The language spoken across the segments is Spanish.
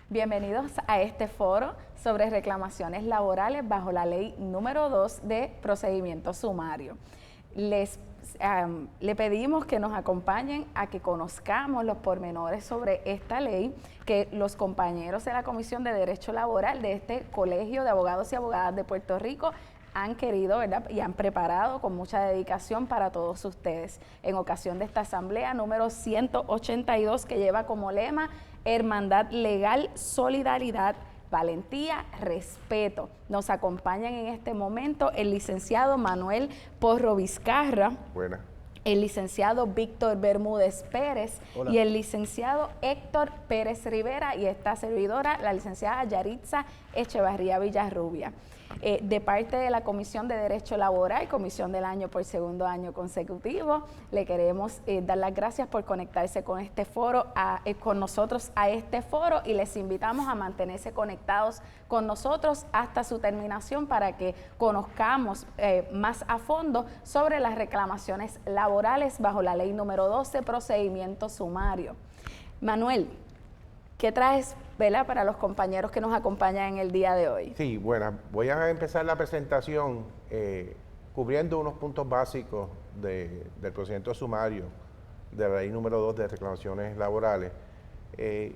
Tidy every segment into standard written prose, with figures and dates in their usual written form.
Bienvenidos a este foro sobre reclamaciones laborales bajo la ley número 2 de procedimiento sumario. Le pedimos que nos acompañen a que conozcamos los pormenores sobre esta ley que los compañeros de la Comisión de Derecho Laboral de este Colegio de Abogados y Abogadas de Puerto Rico han querido, ¿verdad?, y han preparado con mucha dedicación para todos ustedes. En ocasión de esta asamblea número 182 que lleva como lema Hermandad Legal, Solidaridad, Valentía, Respeto. Nos acompañan en este momento el licenciado Manuel Porro Vizcarra. Buena. El licenciado Víctor Bermúdez Pérez. Hola. Y el licenciado Héctor Pérez Rivera y esta servidora, la licenciada Yaritza Echevarría Villarrubia. De parte de la Comisión de Derecho Laboral, Comisión del Año por segundo año consecutivo, le queremos dar las gracias por conectarse con este foro, con nosotros a este foro, y les invitamos a mantenerse conectados con nosotros hasta su terminación para que conozcamos más a fondo sobre las reclamaciones laborales bajo la ley número 12, procedimiento sumario. Manuel, ¿qué traes, ¿verdad?, para los compañeros que nos acompañan en el día de hoy? Sí, bueno, voy a empezar la presentación cubriendo unos puntos básicos del procedimiento sumario de la ley número 2 de reclamaciones laborales.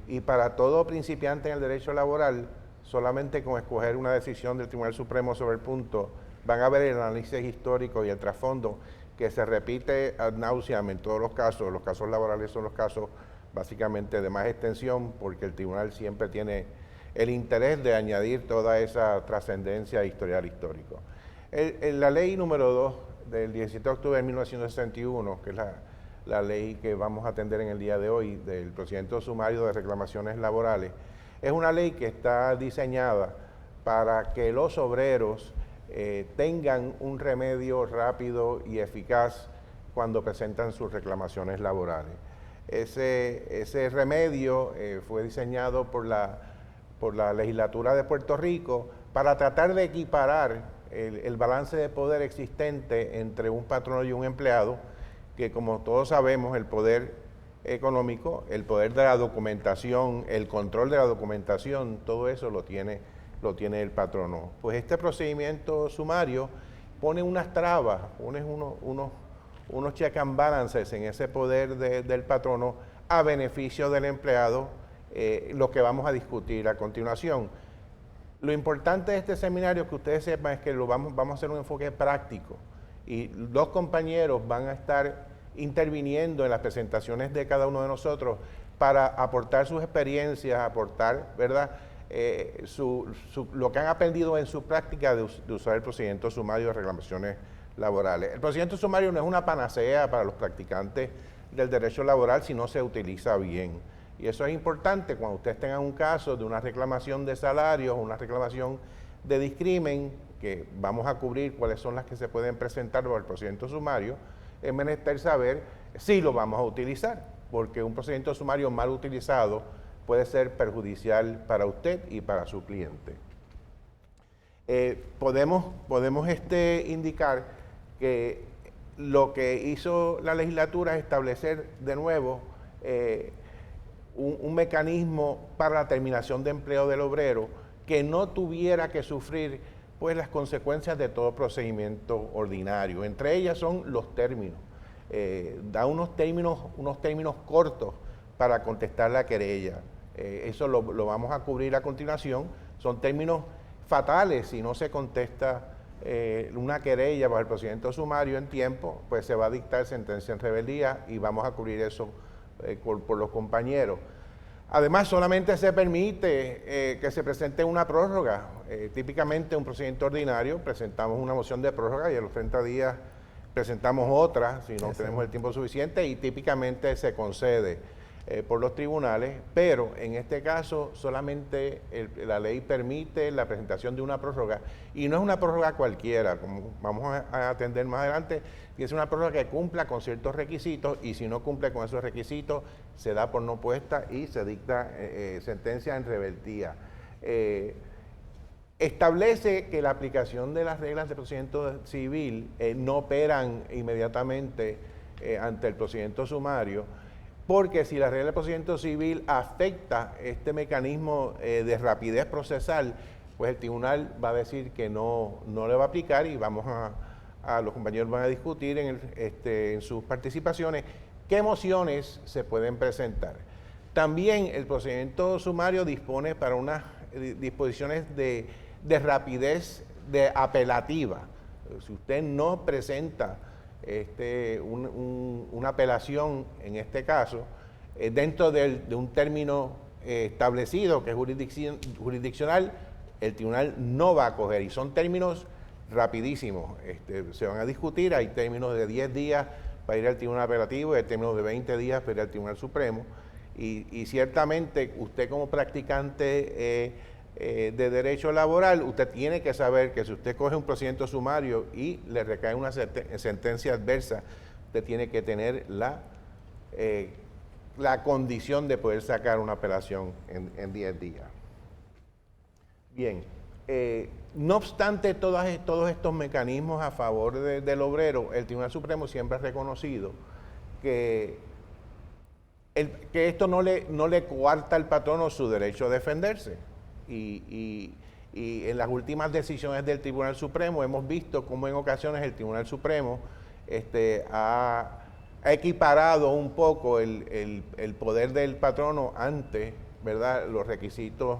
Y para todo principiante en el derecho laboral, solamente con escoger una decisión del Tribunal Supremo sobre el punto, van a ver el análisis histórico y el trasfondo que se repite ad nauseam en todos los casos. Los casos laborales son los casos básicamente de más extensión, porque el tribunal siempre tiene el interés de añadir toda esa trascendencia historial histórico. La ley número 2 del 17 de octubre de 1961, que es la ley que vamos a atender en el día de hoy, del procedimiento sumario de reclamaciones laborales, es una ley que está diseñada para que los obreros tengan un remedio rápido y eficaz cuando presentan sus reclamaciones laborales. Ese remedio fue diseñado por la legislatura de Puerto Rico para tratar de equiparar el balance de poder existente entre un patrono y un empleado, que como todos sabemos, el poder económico, el poder de la documentación, el control de la documentación, todo eso lo tiene el patrono. Pues este procedimiento sumario pone unas trabas, pone unos check and balances en ese poder del patrono a beneficio del empleado, lo que vamos a discutir a continuación. Lo importante de este seminario, que ustedes sepan, es que vamos a hacer un enfoque práctico, y los compañeros van a estar interviniendo en las presentaciones de cada uno de nosotros para aportar sus experiencias, aportar, ¿verdad?, lo que han aprendido en su práctica de usar el procedimiento sumario de reclamaciones laborales. El procedimiento sumario no es una panacea para los practicantes del derecho laboral si no se utiliza bien. Y eso es importante cuando ustedes tengan un caso de una reclamación de salarios, una reclamación de discrimen, que vamos a cubrir cuáles son las que se pueden presentar por el procedimiento sumario. Es menester saber si lo vamos a utilizar, porque un procedimiento sumario mal utilizado puede ser perjudicial para usted y para su cliente. Podemos indicar que lo que hizo la legislatura es establecer de nuevo un mecanismo para la terminación de empleo del obrero que no tuviera que sufrir pues las consecuencias de todo procedimiento ordinario. Entre ellas son los términos. Da unos términos cortos para contestar la querella. Eso lo vamos a cubrir a continuación. Son términos fatales si no se contesta una querella bajo el procedimiento sumario en tiempo, pues se va a dictar sentencia en rebeldía, y vamos a cubrir eso por los compañeros. Además, solamente se permite que se presente una prórroga. Típicamente un procedimiento ordinario presentamos una moción de prórroga y a los 30 días presentamos otra si no tenemos el tiempo suficiente, y típicamente se concede por los tribunales, pero en este caso solamente la ley permite la presentación de una prórroga, y no es una prórroga cualquiera, como vamos a atender más adelante, y es una prórroga que cumpla con ciertos requisitos, y si no cumple con esos requisitos se da por no puesta y se dicta sentencia en rebeldía. Establece que la aplicación de las reglas de procedimiento civil no operan inmediatamente ante el procedimiento sumario, porque si la regla del procedimiento civil afecta este mecanismo de rapidez procesal, pues el tribunal va a decir que no le va a aplicar y los compañeros van a discutir en sus participaciones qué mociones se pueden presentar. También el procedimiento sumario dispone para unas disposiciones de rapidez apelativa. Si usted no presenta una apelación en este caso, dentro de un término establecido que es jurisdiccional, el tribunal no va a acoger, y son términos rapidísimos. Se van a discutir, hay términos de 10 días para ir al tribunal apelativo y hay términos de 20 días para ir al tribunal supremo, y ciertamente usted como practicante de derecho laboral, usted tiene que saber que si usted coge un procedimiento sumario y le recae una sentencia adversa, usted tiene que tener la condición de poder sacar una apelación en 10 días. Bien, no obstante todos estos mecanismos a favor del obrero, el Tribunal Supremo siempre ha reconocido que esto no le coarta al patrono su derecho a defenderse. Y en las últimas decisiones del Tribunal Supremo hemos visto cómo en ocasiones el Tribunal Supremo ha equiparado un poco el poder del patrono ante, ¿verdad?, los requisitos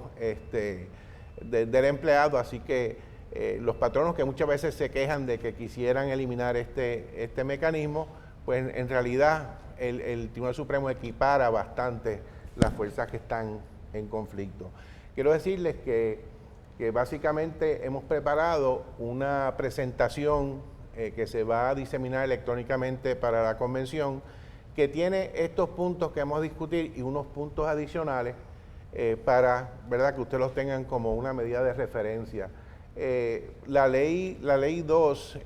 del empleado. Así que los patronos que muchas veces se quejan de que quisieran eliminar este mecanismo, pues en realidad el Tribunal Supremo equipara bastante las fuerzas que están en conflicto. Quiero decirles que básicamente hemos preparado una presentación que se va a diseminar electrónicamente para la convención, que tiene estos puntos que vamos a discutir y unos puntos adicionales para, ¿verdad?, que ustedes los tengan como una medida de referencia. La ley 2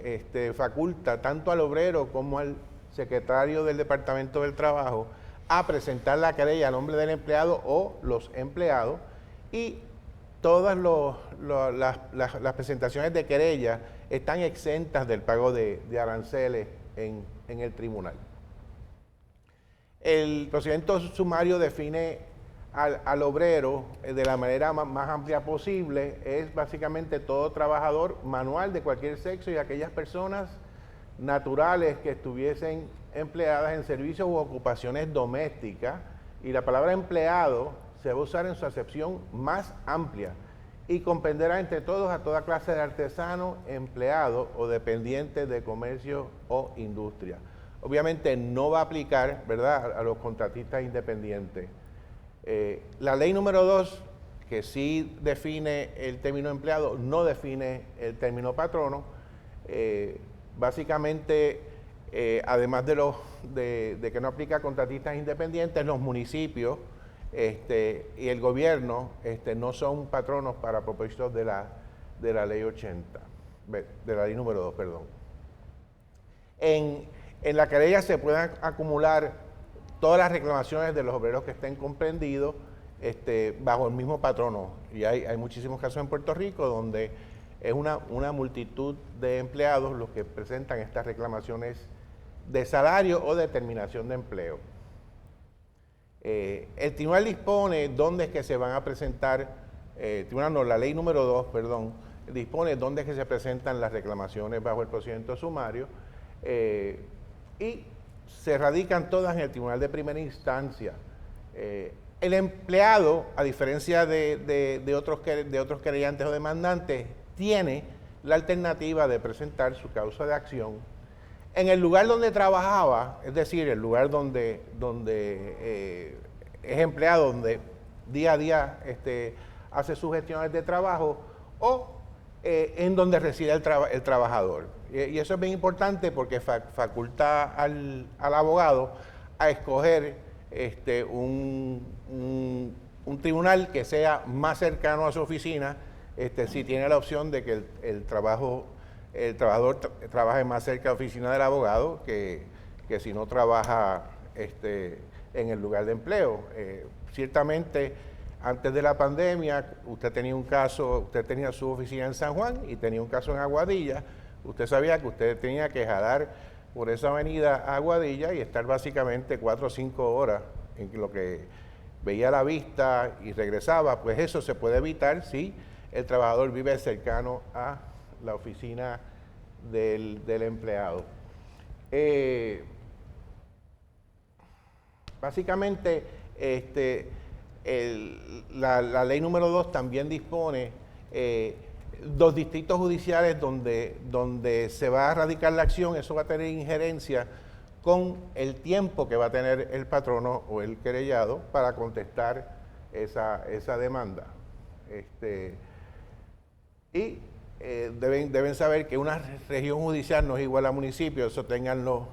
faculta tanto al obrero como al secretario del Departamento del Trabajo a presentar la querella a nombre del empleado o los empleados, y todas las presentaciones de querella están exentas del pago de aranceles en el tribunal. El procedimiento sumario define al obrero de la manera más amplia posible. Es básicamente todo trabajador manual de cualquier sexo y aquellas personas naturales que estuviesen empleadas en servicios u ocupaciones domésticas, y la palabra empleado se va a usar en su acepción más amplia y comprenderá entre todos a toda clase de artesano, empleado o dependiente de comercio o industria. Obviamente no va a aplicar, ¿verdad?, a los contratistas independientes. La ley número 2, que sí define el término empleado, no define el término patrono. Básicamente, además de que no aplica a contratistas independientes, los municipios y el gobierno no son patronos para propósitos de la ley 80, de la ley número 2, perdón. En la querella se pueden acumular todas las reclamaciones de los obreros que estén comprendidos bajo el mismo patrono, y hay muchísimos casos en Puerto Rico donde es una multitud de empleados los que presentan estas reclamaciones de salario o de terminación de empleo. El tribunal dispone dónde es que se van a presentar, la ley número 2, perdón, dispone dónde es que se presentan las reclamaciones bajo el procedimiento sumario, y se radican todas en el tribunal de primera instancia. El empleado, a diferencia de otros querellantes o demandantes, tiene la alternativa de presentar su causa de acción en el lugar donde trabajaba, es decir, el lugar donde es empleado, donde día a día hace sus gestiones de trabajo, o en donde reside el trabajador. Y eso es bien importante porque faculta al abogado a escoger un tribunal que sea más cercano a su oficina, si tiene la opción de que el trabajador trabaje más cerca de la oficina del abogado que si no trabaja en el lugar de empleo. Ciertamente, antes de la pandemia, usted tenía su oficina en San Juan y tenía un caso en Aguadilla. Usted sabía que usted tenía que jalar por esa avenida a Aguadilla y estar básicamente 4 o 5 horas en lo que veía la vista y regresaba, pues eso se puede evitar si el trabajador vive cercano a la oficina del empleado. Básicamente, la ley número 2 también dispone los distritos judiciales donde se va a radicar la acción. Eso va a tener injerencia con el tiempo que va a tener el patrono o el querellado para contestar esa demanda. Deben saber que una región judicial no es igual a municipio, eso ténganlo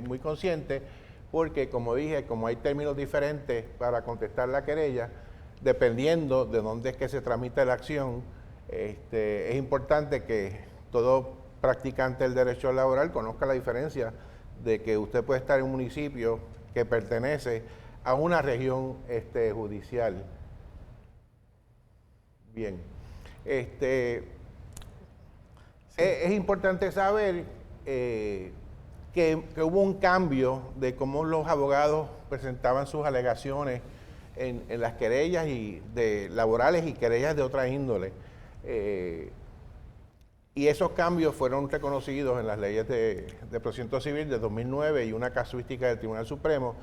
muy consciente, porque como dije, como hay términos diferentes para contestar la querella, dependiendo de dónde es que se tramita la acción, es importante que todo practicante del derecho laboral conozca la diferencia de que usted puede estar en un municipio que pertenece a una región judicial. Bien. Es importante saber que hubo un cambio de cómo los abogados presentaban sus alegaciones en las querellas laborales y querellas de otra índole. Y esos cambios fueron reconocidos en las leyes de procedimiento civil de 2009 y una casuística del Tribunal Supremo,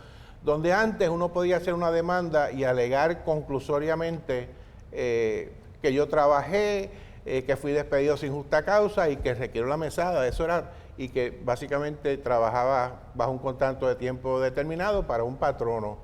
donde antes uno podía hacer una demanda y alegar conclusoriamente que yo trabajé, que fui despedido sin justa causa y que requiero la mesada, eso era, y que básicamente trabajaba bajo un contrato de tiempo determinado para un patrono.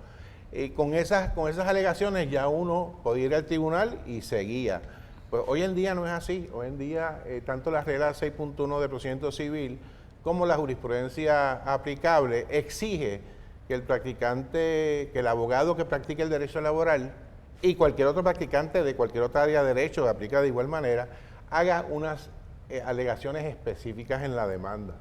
Con esas alegaciones ya uno podía ir al tribunal y seguía. Pues hoy en día no es así. Hoy en día, tanto la regla 6.1 del procedimiento civil como la jurisprudencia aplicable exige que el practicante, que el abogado que practique el derecho laboral y cualquier otro practicante de cualquier otra área de derecho que aplica de igual manera, haga unas alegaciones específicas en la demanda.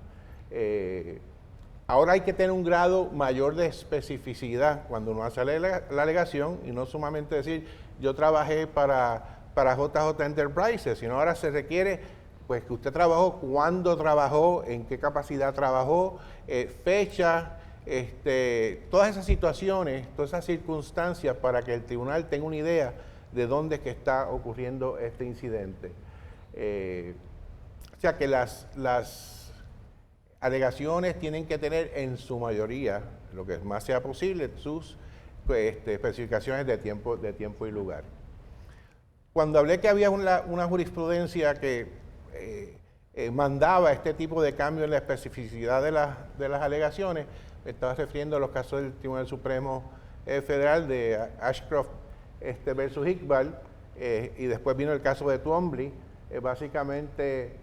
Ahora hay que tener un grado mayor de especificidad cuando uno hace la alegación y no sumamente decir yo trabajé para JJ Enterprises, sino ahora se requiere pues que usted trabajó, cuándo trabajó, en qué capacidad trabajó, fecha, todas esas situaciones, todas esas circunstancias para que el tribunal tenga una idea de dónde es que está ocurriendo este incidente. O sea que las alegaciones tienen que tener en su mayoría, lo que más sea posible, sus especificaciones de tiempo y lugar. Cuando hablé que había una jurisprudencia que mandaba este tipo de cambio en la especificidad de las alegaciones, me estaba refiriendo a los casos del Tribunal Supremo Federal de Ashcroft versus Iqbal, y después vino el caso de Twombly. Básicamente,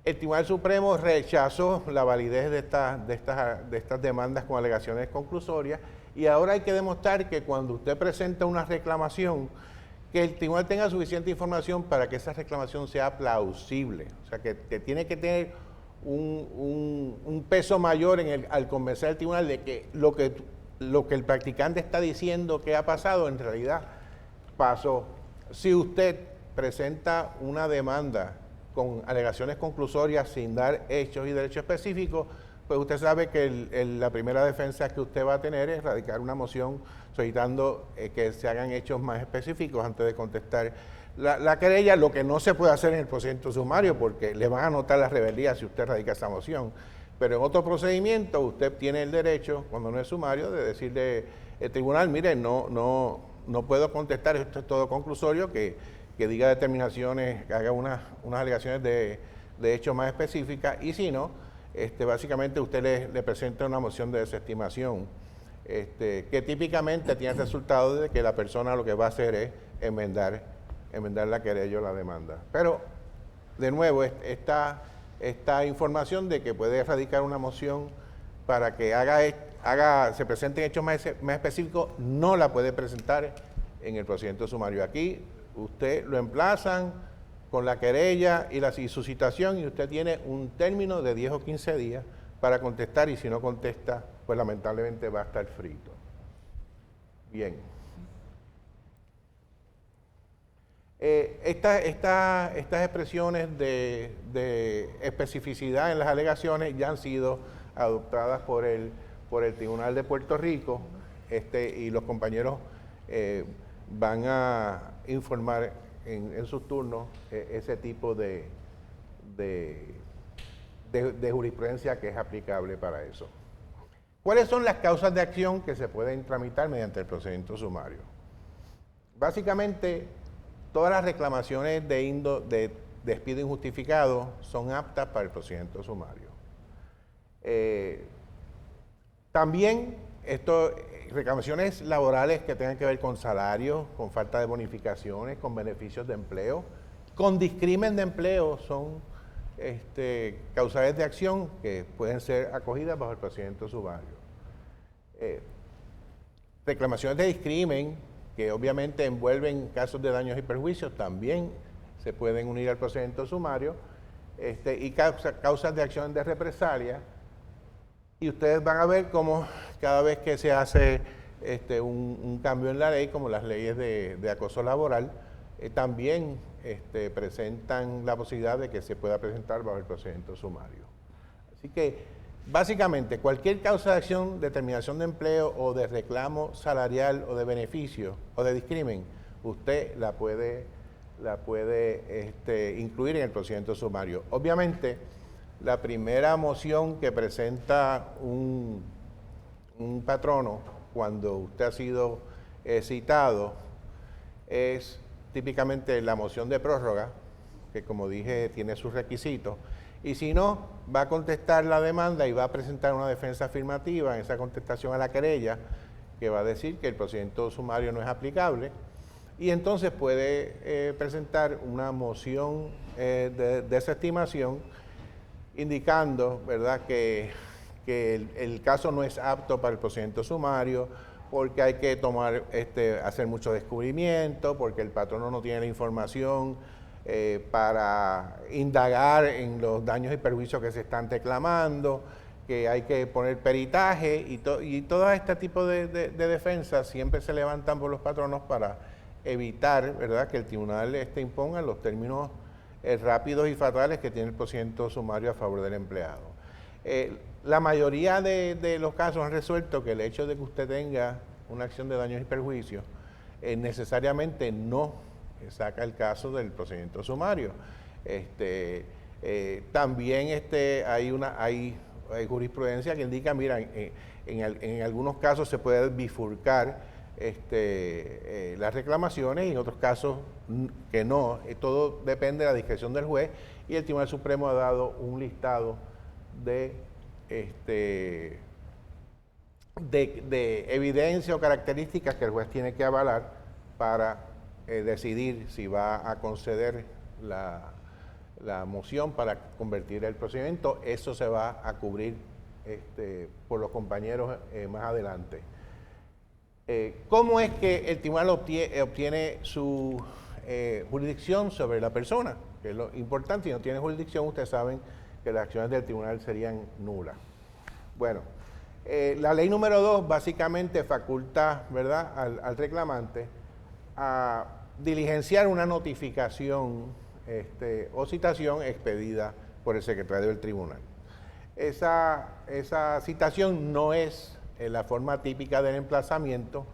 el Tribunal Supremo rechazó la validez de estas demandas con alegaciones conclusorias, y ahora hay que demostrar que cuando usted presenta una reclamación, que el tribunal tenga suficiente información para que esa reclamación sea plausible. O sea, que tiene que tener un peso mayor al convencer al tribunal de que lo que el practicante está diciendo que ha pasado, en realidad pasó. Si usted presenta una demanda con alegaciones conclusorias sin dar hechos y derechos específicos, pues usted sabe que la primera defensa que usted va a tener es radicar una moción solicitando que se hagan hechos más específicos antes de contestar la querella, lo que no se puede hacer en el procedimiento sumario porque le van a anotar la rebeldía si usted radica esa moción. Pero en otro procedimiento usted tiene el derecho, cuando no es sumario, de decirle al tribunal, mire, no puedo contestar, esto es todo conclusorio, que diga determinaciones, que haga unas alegaciones de hechos más específicas, y si no, básicamente usted le presenta una moción de desestimación, que típicamente tiene el resultado de que la persona lo que va a hacer es enmendar la querella o la demanda. Pero, de nuevo, esta información de que puede radicar una moción para que se presenten hechos más específicos, no la puede presentar en el procedimiento sumario. Aquí usted lo emplazan con la querella y su citación, y usted tiene un término de 10 o 15 días para contestar, y si no contesta, pues lamentablemente va a estar frito. Bien. Estas expresiones de especificidad en las alegaciones ya han sido adoptadas por el Tribunal de Puerto Rico, y los compañeros van a informar en sus turnos ese tipo de jurisprudencia que es aplicable para eso. ¿Cuáles son las causas de acción que se pueden tramitar mediante el procedimiento sumario? Básicamente, todas las reclamaciones de despido injustificado son aptas para el procedimiento sumario. También reclamaciones laborales que tengan que ver con salarios, con falta de bonificaciones, con beneficios de empleo, con discrimen de empleo son causales de acción que pueden ser acogidas bajo el procedimiento sumario. Reclamaciones de discrimen que obviamente envuelven casos de daños y perjuicios también se pueden unir al procedimiento sumario, y causas de acción de represalia. Y ustedes van a ver cómo cada vez que se hace un cambio en la ley, como las leyes de acoso laboral, también presentan la posibilidad de que se pueda presentar bajo el procedimiento sumario. Así que, básicamente, cualquier causa de acción de terminación de empleo o de reclamo salarial o de beneficio o de discrimen, usted la puede incluir en el procedimiento sumario. Obviamente, la primera moción que presenta un patrono cuando usted ha sido citado es típicamente la moción de prórroga, que como dije tiene sus requisitos, y si no, va a contestar la demanda y va a presentar una defensa afirmativa en esa contestación a la querella, que va a decir que el procedimiento sumario no es aplicable, y entonces puede presentar una moción de desestimación indicando, ¿verdad?, que el caso no es apto para el procedimiento sumario, porque hay que hacer mucho descubrimiento, porque el patrono no tiene la información para indagar en los daños y perjuicios que se están reclamando, que hay que poner peritaje, y todo este tipo de defensas siempre se levantan por los patronos para evitar, ¿verdad?, que el tribunal imponga los términos rápidos y fatales que tiene el procedimiento sumario a favor del empleado. La mayoría de los casos han resuelto que el hecho de que usted tenga una acción de daños y perjuicios necesariamente no saca el caso del procedimiento sumario. También hay jurisprudencia que indica, mira, en algunos casos se puede bifurcar las reclamaciones y en otros casos que no. Todo depende de la discreción del juez, y el Tribunal Supremo ha dado un listado de evidencia o características que el juez tiene que avalar para decidir si va a conceder la moción para convertir el procedimiento. Eso se va a cubrir por los compañeros más adelante. ¿Cómo es que el tribunal obtiene su jurisdicción sobre la persona? Que es lo importante. Si no tiene jurisdicción, ustedes saben que las acciones del tribunal serían nulas. Bueno, la ley número 2 básicamente faculta, ¿verdad?, al reclamante a diligenciar una notificación o citación expedida por el secretario del tribunal. Esa citación no es la forma típica del emplazamiento,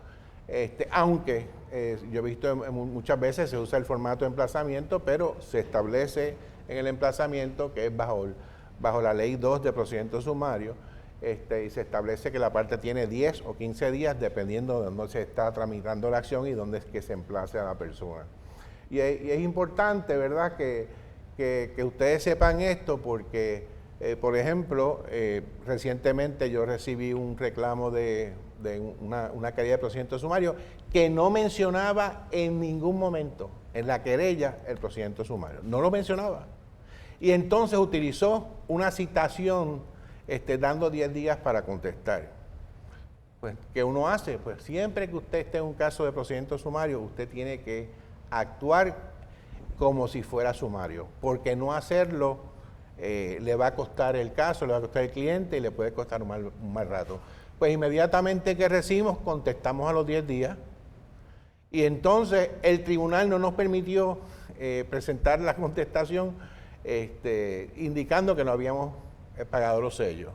aunque yo he visto muchas veces se usa el formato de emplazamiento, pero se establece en el emplazamiento que es bajo la ley 2 de procedimiento sumario, y se establece que la parte tiene 10 o 15 días dependiendo de dónde se está tramitando la acción y dónde es que se emplace a la persona. Y es importante, ¿verdad?, que ustedes sepan esto porque, por ejemplo, recientemente yo recibí un reclamo de una querella de procedimiento sumario que no mencionaba en ningún momento en la querella el procedimiento sumario. No lo mencionaba. Y entonces utilizó una citación dando 10 días para contestar. Pues, ¿qué uno hace? Pues siempre que usted esté en un caso de procedimiento sumario, usted tiene que actuar como si fuera sumario, porque no hacerlo le va a costar el caso, le va a costar el cliente y le puede costar un mal rato. Pues inmediatamente que recibimos, contestamos a los 10 días Y entonces el tribunal no nos permitió presentar la contestación indicando que no habíamos pagado los sellos.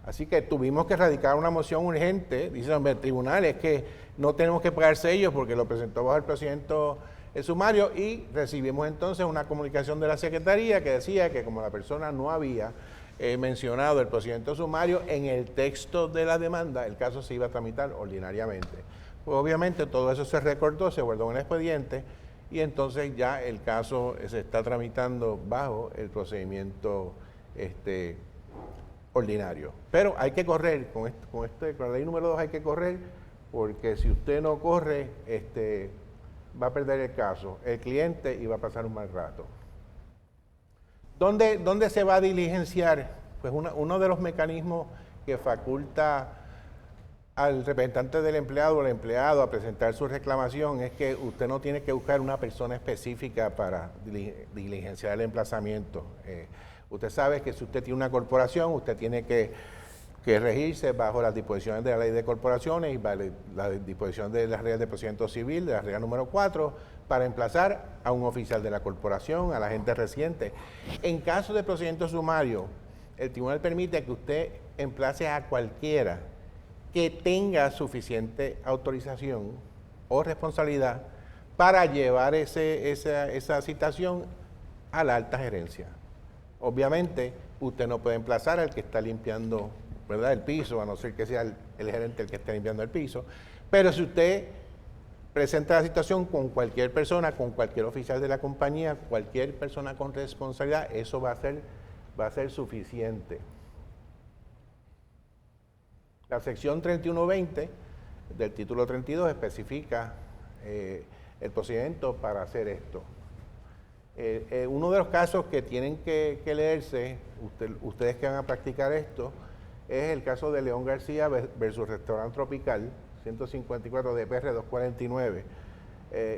Así que tuvimos que radicar una moción urgente, diciendo el tribunal es que no tenemos que pagar sellos porque lo presentó bajo el procedimiento sumario, y recibimos entonces una comunicación de la Secretaría que decía que como la persona no había mencionado el procedimiento sumario en el texto de la demanda, el caso se iba a tramitar ordinariamente. Pues obviamente todo eso se recortó, se guardó en el expediente y entonces ya el caso se está tramitando bajo el procedimiento ordinario. Pero hay que correr, con la ley número 2 hay que correr, porque si usted no corre, va a perder el caso, el cliente, y va a pasar un mal rato. ¿Dónde se va a diligenciar? Pues uno de los mecanismos que faculta al representante del empleado o al empleado a presentar su reclamación es que usted no tiene que buscar una persona específica para diligenciar el emplazamiento. Usted sabe que si usted tiene una corporación, usted tiene que regirse bajo las disposiciones de la Ley de Corporaciones y bajo las disposiciones de las reglas de procedimiento civil, de la regla número 4, para emplazar a un oficial de la corporación, al agente residente. En caso de procedimiento sumario, el tribunal permite que usted emplace a cualquiera que tenga suficiente autorización o responsabilidad para llevar esa citación a la alta gerencia. Obviamente, usted no puede emplazar al que está limpiando, ¿verdad?, el piso, a no ser que sea el gerente el que esté limpiando el piso. Pero si usted presenta la situación con cualquier persona, con cualquier oficial de la compañía, cualquier persona con responsabilidad, eso va a ser suficiente. La sección 3120 del título 32 especifica el procedimiento para hacer esto. Uno de los casos que tienen que leerse, ustedes que van a practicar esto, es el caso de León García versus Restaurant Tropical, 154 DPR 249.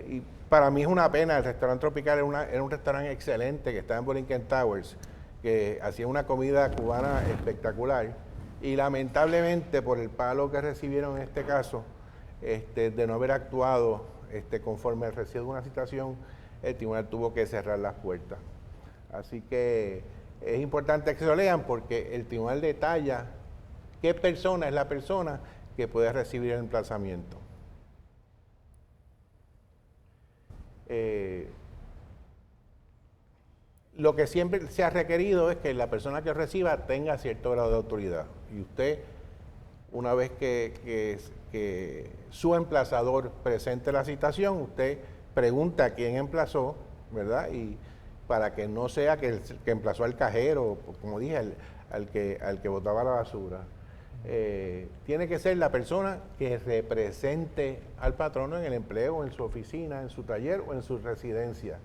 Y para mí es una pena, el Restaurant Tropical era un restaurante excelente que estaba en Borinquen Towers, que hacía una comida cubana espectacular, y lamentablemente por el palo que recibieron en este caso, de no haber actuado conforme al recibo de una citación, el tribunal tuvo que cerrar las puertas. Así que es importante que se lo lean porque el tribunal detalla qué persona es la persona que puede recibir el emplazamiento. Lo que siempre se ha requerido es que la persona que reciba tenga cierto grado de autoridad. Y usted, una vez que su emplazador presente la citación, usted pregunta a quién emplazó, ¿verdad? Y para que no sea que el que emplazó al cajero, como dije, al que botaba la basura. Tiene que ser la persona que represente al patrono en el empleo, en su oficina, en su taller o en su residencia.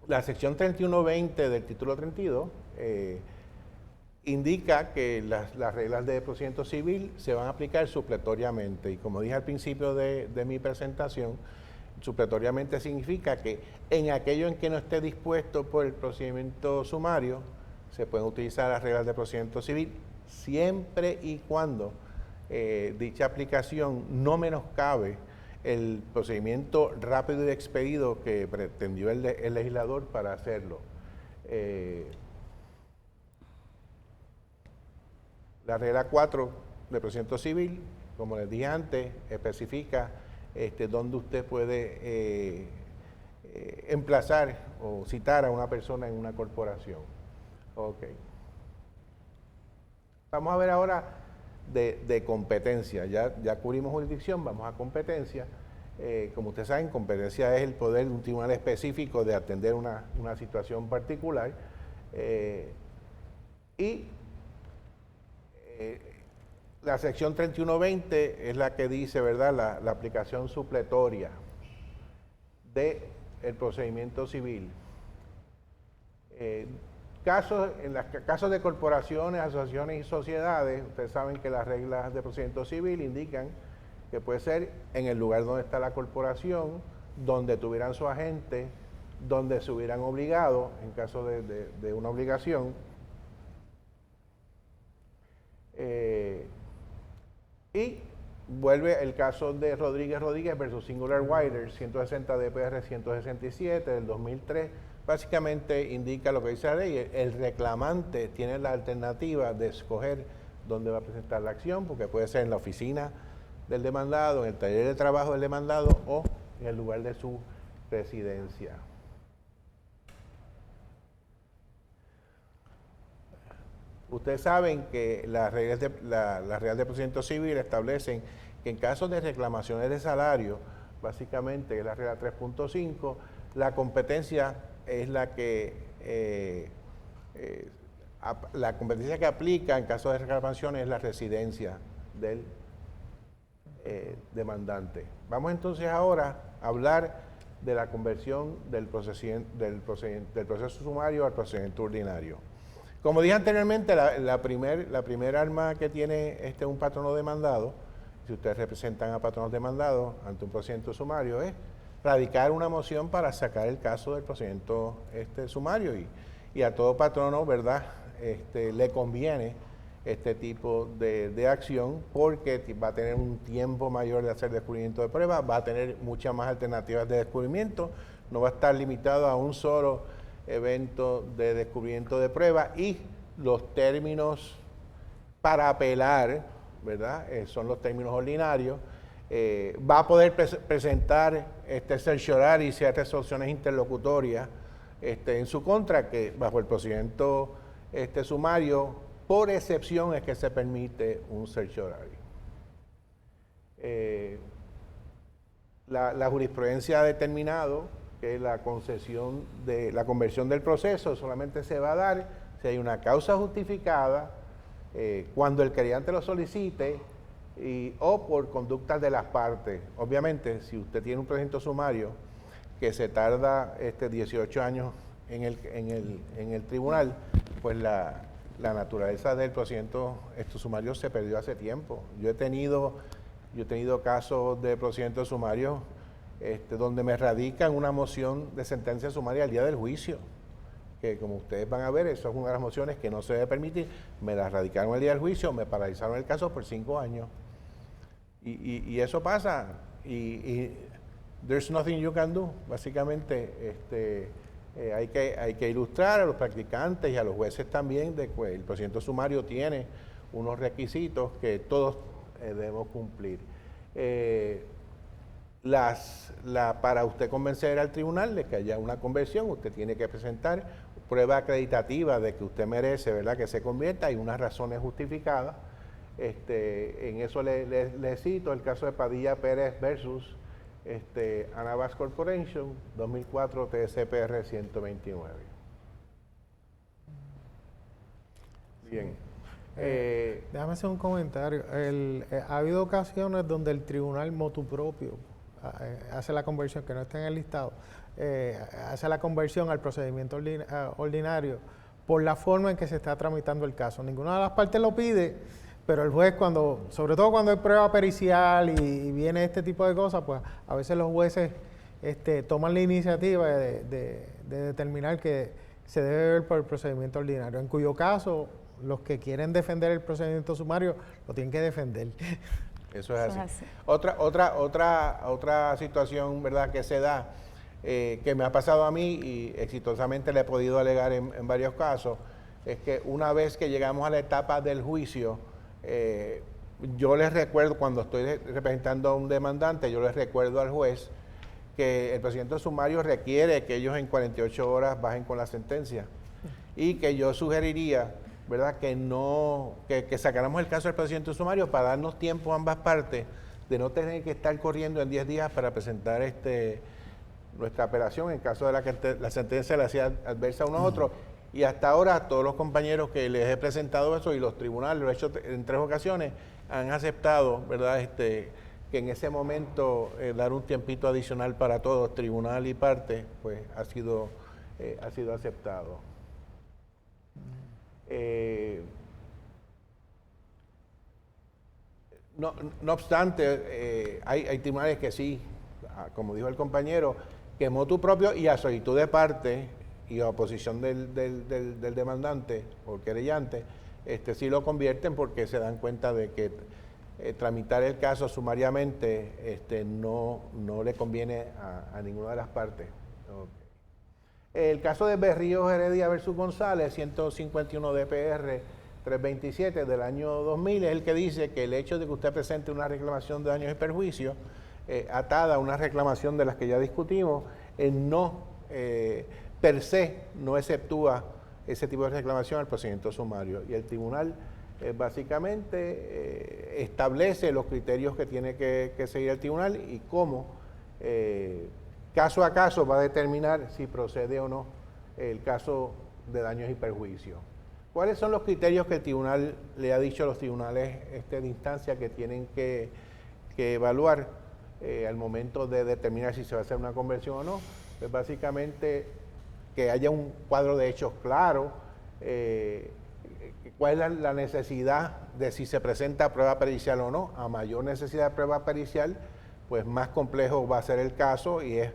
La sección 3120 del título 32 indica que las reglas de procedimiento civil se van a aplicar supletoriamente, y como dije al principio de mi presentación, supletoriamente significa que en aquello en que no esté dispuesto por el procedimiento sumario, se pueden utilizar las reglas de procedimiento civil siempre y cuando dicha aplicación no menoscabe el procedimiento rápido y expedido que pretendió el legislador para hacerlo. La regla 4 del procedimiento civil, como les dije antes, especifica dónde usted puede emplazar o citar a una persona en una corporación. Ok. Vamos a ver ahora de competencia. Ya cubrimos jurisdicción, vamos a competencia. Como ustedes saben, competencia es el poder de un tribunal específico de atender una situación particular. La sección 3120 es la que dice, ¿verdad?, la aplicación supletoria del procedimiento civil. En los casos de corporaciones, asociaciones y sociedades, ustedes saben que las reglas de procedimiento civil indican que puede ser en el lugar donde está la corporación, donde tuvieran su agente, donde se hubieran obligado, en caso de una obligación. Y vuelve el caso de Rodríguez versus Singular Wire, 160 DPR 167 del 2003, básicamente indica lo que dice la ley. El reclamante tiene la alternativa de escoger dónde va a presentar la acción, porque puede ser en la oficina del demandado, en el taller de trabajo del demandado o en el lugar de su residencia. Ustedes saben que las reglas de procedimiento civil establecen que en caso de reclamaciones de salario, básicamente es la regla 3.5, la competencia es la que aplica en caso de reclamaciones es la residencia del demandante. Vamos entonces ahora a hablar de la conversión del proceso sumario al procedimiento ordinario. Como dije anteriormente, la primer arma que tiene un patrono demandado, si ustedes representan a patronos demandados ante un procedimiento sumario, es radicar una moción para sacar el caso del procedimiento sumario, y a todo patrono, ¿verdad?, le conviene este tipo de acción, porque va a tener un tiempo mayor de hacer descubrimiento de pruebas, va a tener muchas más alternativas de descubrimiento, no va a estar limitado a un solo evento de descubrimiento de pruebas, y los términos para apelar, ¿verdad?, son los términos ordinarios. Va a poder presentar cerciorari y ciertas resoluciones interlocutorias en su contra, que bajo el procedimiento sumario, por excepción, es que se permite un cerciorari. La jurisprudencia ha determinado que la conversión del proceso solamente se va a dar si hay una causa justificada, cuando el querellante lo solicite, o por conductas de las partes. Obviamente, si usted tiene un procedimiento sumario que se tarda 18 años en el tribunal, pues la naturaleza del procedimiento sumario se perdió hace tiempo. Yo he tenido casos de procedimientos sumarios donde me radican una moción de sentencia sumaria al día del juicio, que como ustedes van a ver, eso es una de las mociones que no se debe permitir. Me las radicaron el día del juicio, me paralizaron el caso por 5 años. Y eso pasa, y there's nothing you can do. Básicamente, hay que ilustrar a los practicantes y a los jueces también de que el procedimiento sumario tiene unos requisitos que todos debemos cumplir. Para usted convencer al tribunal de que haya una conversión, usted tiene que presentar prueba acreditativa de que usted merece, ¿verdad?, que se convierta, y unas razones justificadas. En eso le cito el caso de Padilla Pérez versus Anavas Corporation, 2004 TCPR 129. Bien. Déjame hacer un comentario. Ha habido ocasiones donde el tribunal motu propio hace la conversión, que no está en el listado, hace la conversión al procedimiento ordinario por la forma en que se está tramitando el caso. Ninguna de las partes lo pide, pero el juez, sobre todo cuando hay prueba pericial y viene este tipo de cosas, pues a veces los jueces toman la iniciativa de determinar que se debe ver por el procedimiento ordinario, en cuyo caso los que quieren defender el procedimiento sumario lo tienen que defender. Eso es así. Otra situación, ¿verdad?, que se da, que me ha pasado a mí y exitosamente le he podido alegar en varios casos, es que una vez que llegamos a la etapa del juicio, yo les recuerdo, cuando estoy representando a un demandante, yo les recuerdo al juez que el procedimiento sumario requiere que ellos en 48 horas bajen con la sentencia, y que yo sugeriría, ¿verdad?, que sacáramos el caso del procedimiento sumario para darnos tiempo a ambas partes de no tener que estar corriendo en 10 días para presentar nuestra apelación en caso de que la sentencia le hacía adversa a uno a otro. Y hasta ahora todos los compañeros que les he presentado eso, y los tribunales, lo he hecho en 3 ocasiones, han aceptado, ¿verdad?, que en ese momento dar un tiempito adicional para todos, tribunal y parte, pues ha sido aceptado. No obstante, hay tribunales que sí, como dijo el compañero, que motu propio y a solicitud de parte y a oposición del demandante o querellante, sí lo convierten, porque se dan cuenta de que tramitar el caso sumariamente no le conviene a ninguna de las partes. Okay. El caso de Berríos Heredia versus González, 151 DPR 327 del año 2000, es el que dice que el hecho de que usted presente una reclamación de daños y perjuicios atada a una reclamación de las que ya discutimos, per se no exceptúa ese tipo de reclamación al procedimiento sumario. Y el tribunal básicamente establece los criterios que tiene que seguir el tribunal y cómo caso a caso va a determinar si procede o no el caso de daños y perjuicios. ¿Cuáles son los criterios que el tribunal le ha dicho a los tribunales de instancia que tienen que evaluar al momento de determinar si se va a hacer una conversión o no? Pues básicamente que haya un cuadro de hechos claro, cuál es la necesidad de si se presenta prueba pericial o no. A mayor necesidad de prueba pericial, pues más complejo va a ser el caso y es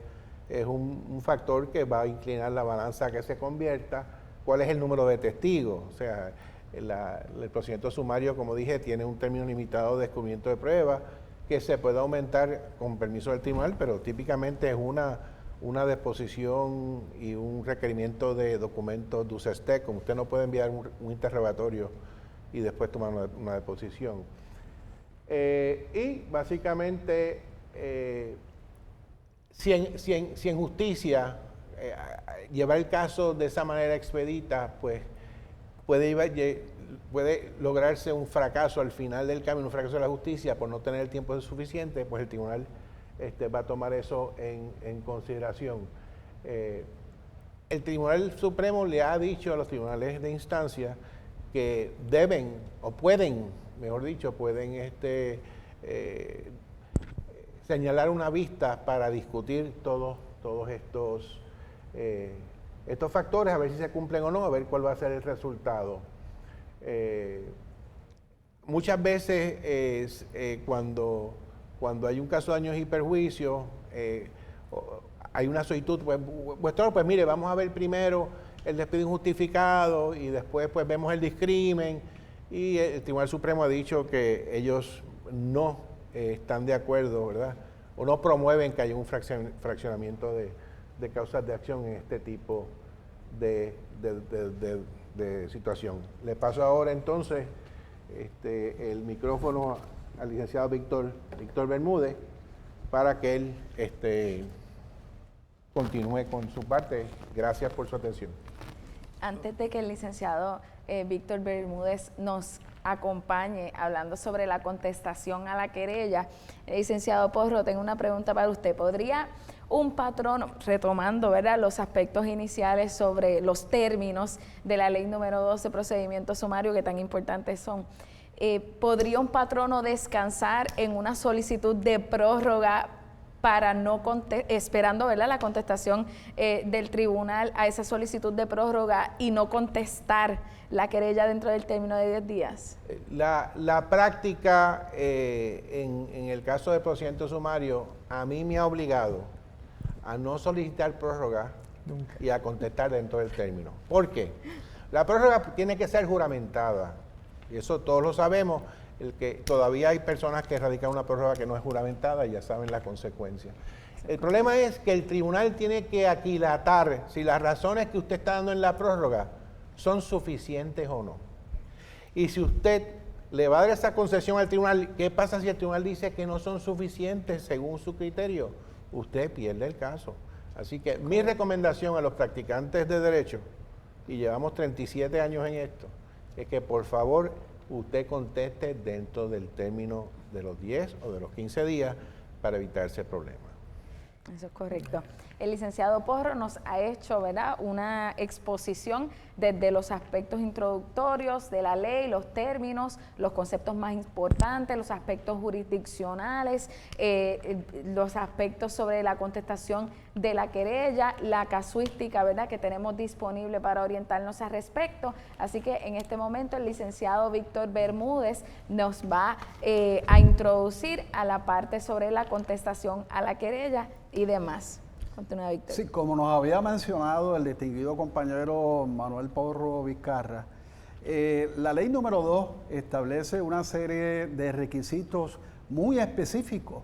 un factor que va a inclinar la balanza a que se convierta. ¿Cuál es el número de testigos? O sea, el procedimiento sumario, como dije, tiene un término limitado de descubrimiento de pruebas que se puede aumentar con permiso del tribunal, pero típicamente es una disposición y un requerimiento de documentos DUCESTEC, como usted no puede enviar un interrogatorio y después tomar una deposición. Y básicamente, si en justicia llevar el caso de esa manera expedita, pues puede lograrse un fracaso al final del camino, un fracaso de la justicia por no tener el tiempo suficiente, pues el tribunal va a tomar eso en consideración. El Tribunal Supremo le ha dicho a los tribunales de instancia que deben, o pueden, mejor dicho, pueden señalar una vista para discutir todos estos factores, a ver si se cumplen o no, a ver cuál va a ser el resultado. Muchas veces cuando hay un caso de daños y perjuicios, hay una solicitud, pues mire, vamos a ver primero el despido injustificado y después pues vemos el discrimen, y el Tribunal Supremo ha dicho que ellos no están de acuerdo, ¿verdad? O no promueven que haya un fraccionamiento de causas de acción en este tipo de situación. Le paso ahora entonces el micrófono al licenciado Víctor Bermúdez para que él continúe con su parte. Gracias por su atención. Antes de que el licenciado Víctor Bermúdez nos acompañe hablando sobre la contestación a la querella, licenciado Porro, tengo una pregunta para usted. ¿Podría un patrono, retomando, ¿verdad?, los aspectos iniciales sobre los términos de la ley número 12, procedimiento sumario, que tan importantes son, ¿podría un patrono descansar en una solicitud de prórroga para no esperando, ¿verdad?, la contestación del tribunal a esa solicitud de prórroga y no contestar la querella dentro del término de 10 días? La práctica en el caso del procedimiento sumario a mí me ha obligado a no solicitar prórroga y a contestar dentro del término. ¿Por qué? La prórroga tiene que ser juramentada, y eso todos lo sabemos. Todavía hay personas que radican una prórroga que no es juramentada y ya saben la consecuencia. El problema es que el tribunal tiene que aquilatar si las razones que usted está dando en la prórroga son suficientes o no. Y si usted le va a dar esa concesión al tribunal, ¿qué pasa si el tribunal dice que no son suficientes según su criterio? Usted pierde el caso. Así que mi recomendación a los practicantes de derecho, y llevamos 37 años en esto, es que por favor usted conteste dentro del término de los 10 o de los 15 días para evitar ese problema. Eso es correcto. El licenciado Porro nos ha hecho, ¿verdad?, una exposición desde los aspectos introductorios de la ley, los términos, los conceptos más importantes, los aspectos jurisdiccionales, los aspectos sobre la contestación de la querella, la casuística, ¿verdad?, que tenemos disponible para orientarnos al respecto. Así que en este momento el licenciado Víctor Bermúdez nos va a introducir a la parte sobre la contestación a la querella y demás. Continúa, Víctor. Sí, como nos había mencionado el distinguido compañero Manuel Porro Vizcarra, La ley número 2 establece una serie de requisitos muy específicos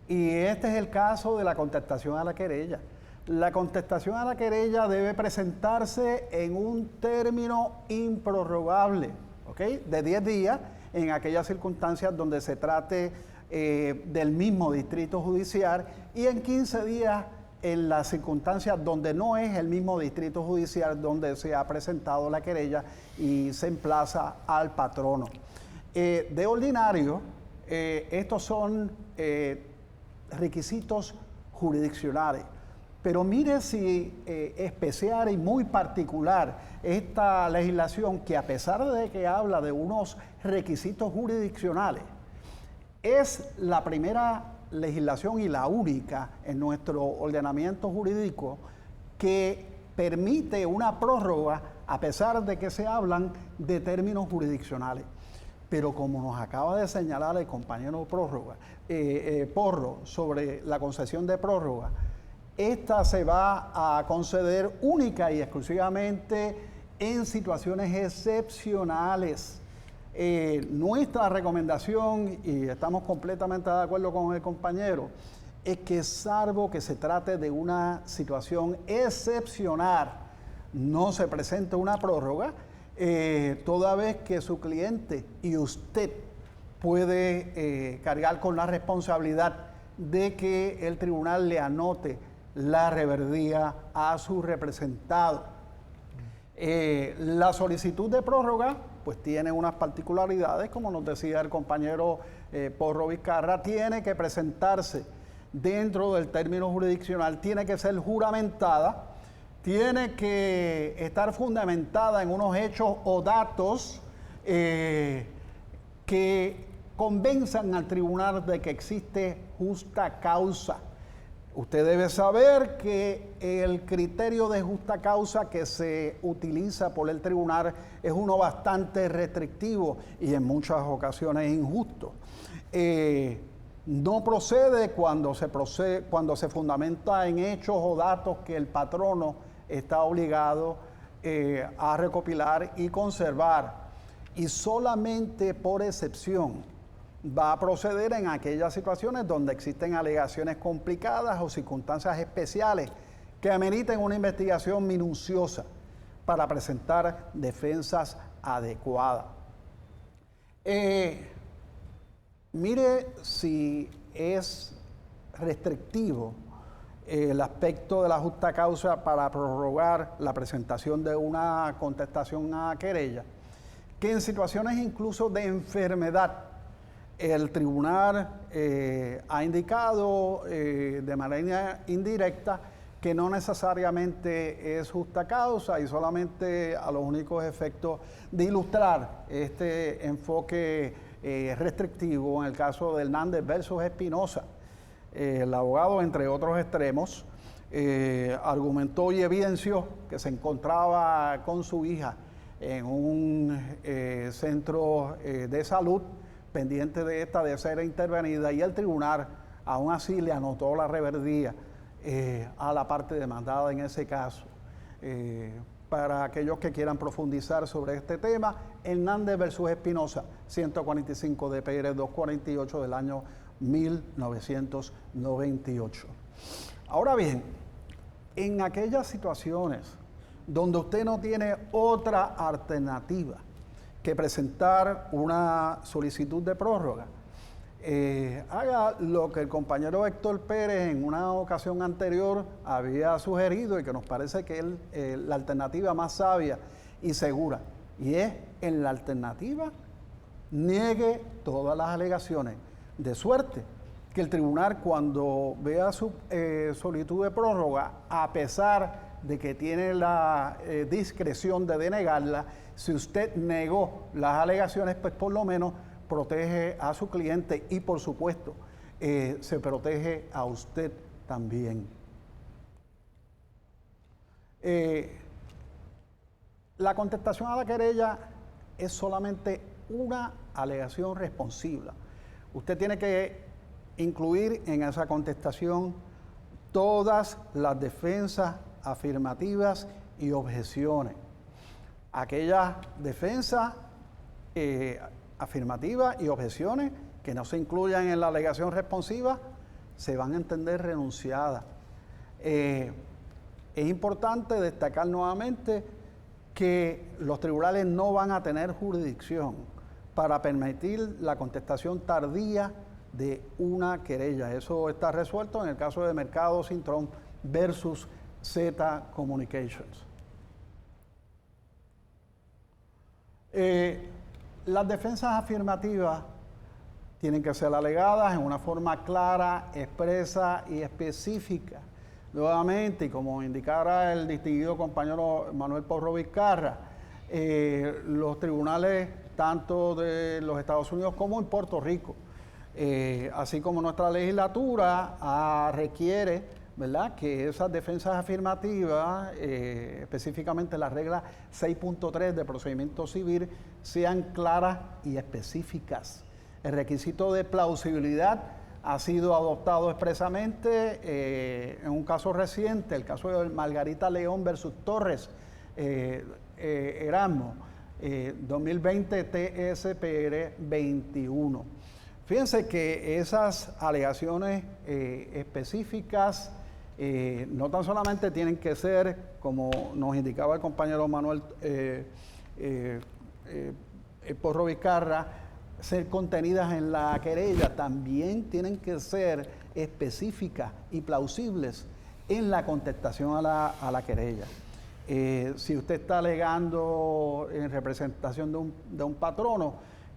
y este es el caso de la contestación a la querella. La contestación a la querella debe presentarse en un término improrrogable, ¿ok? De 10 días en aquellas circunstancias donde se trate del mismo distrito judicial y en 15 días en las circunstancias donde no es el mismo distrito judicial donde se ha presentado la querella y se emplaza al patrono. De ordinario, estos son requisitos jurisdiccionales, pero mire si especial y muy particular esta legislación que a pesar de que habla de unos requisitos jurisdiccionales, es la primera legislación y la única en nuestro ordenamiento jurídico que permite una prórroga a pesar de que se hablan de términos jurisdiccionales. Pero como nos acaba de señalar el compañero Porro sobre la concesión de prórroga, esta se va a conceder única y exclusivamente en situaciones excepcionales. Nuestra recomendación, y estamos completamente de acuerdo con el compañero, es que salvo que se trate de una situación excepcional, no se presente una prórroga, toda vez que su cliente y usted puede cargar con la responsabilidad de que el tribunal le anote la reverdía a su representado. La solicitud de prórroga pues tiene unas particularidades, como nos decía el compañero Porro Vizcarra, tiene que presentarse dentro del término jurisdiccional, tiene que ser juramentada, tiene que estar fundamentada en unos hechos o datos que convenzan al tribunal de que existe justa causa. Usted debe saber que el criterio de justa causa que se utiliza por el tribunal es uno bastante restrictivo y en muchas ocasiones injusto. No procede cuando se fundamenta en hechos o datos que el patrono está obligado a recopilar y conservar, y solamente por excepción va a proceder en aquellas situaciones donde existen alegaciones complicadas o circunstancias especiales que ameriten una investigación minuciosa para presentar defensas adecuadas. Mire si es restrictivo el aspecto de la justa causa para prorrogar la presentación de una contestación a querella, que en situaciones incluso de enfermedad, el tribunal ha indicado de manera indirecta que no necesariamente es justa causa y solamente a los únicos efectos de ilustrar este enfoque restrictivo en el caso de Hernández versus Espinosa. El abogado, entre otros extremos, argumentó y evidenció que se encontraba con su hija en un centro de salud pendiente de esta de ser intervenida, y el tribunal aún así le anotó la reverdía a la parte demandada en ese caso. Para aquellos que quieran profundizar sobre este tema, Hernández versus Espinosa, 145 de PR 248 del año 1998. Ahora bien, en aquellas situaciones donde usted no tiene otra alternativa que presentar una solicitud de prórroga, haga lo que el compañero Héctor Pérez en una ocasión anterior había sugerido y que nos parece que es la alternativa más sabia y segura, y es en la alternativa niegue todas las alegaciones, de suerte que el tribunal, cuando vea su solicitud de prórroga, a pesar de que tiene la discreción de denegarla, si usted negó las alegaciones, pues por lo menos protege a su cliente y, por supuesto, se protege a usted también. La contestación a la querella es solamente una alegación responsiva. Usted tiene que incluir en esa contestación todas las defensas afirmativas y objeciones. aquellas defensas afirmativas y objeciones que no se incluyan en la alegación responsiva se van a entender renunciadas. Es importante destacar nuevamente que los tribunales no van a tener jurisdicción para permitir la contestación tardía de una querella. Eso está resuelto en el caso de Mercado Cintrón versus Z Communications. Las defensas afirmativas tienen que ser alegadas en una forma clara, expresa y específica. Nuevamente, y como indicara el distinguido compañero Manuel Porro Vizcarra, los tribunales tanto de los Estados Unidos como en Puerto Rico, así como nuestra legislatura requiere, ¿verdad?, que esas defensas afirmativas, específicamente la regla 6.3 de procedimiento civil, sean claras y específicas. El requisito de plausibilidad ha sido adoptado expresamente en un caso reciente, el caso de Margarita León versus Torres Erasmo, 2020 TSPR 21. Fíjense que esas alegaciones específicas no tan solamente tienen que ser, como nos indicaba el compañero Manuel Porro Vizcarra, ser contenidas en la querella, también tienen que ser específicas y plausibles en la contestación a la querella. Si usted está alegando en representación de un patrono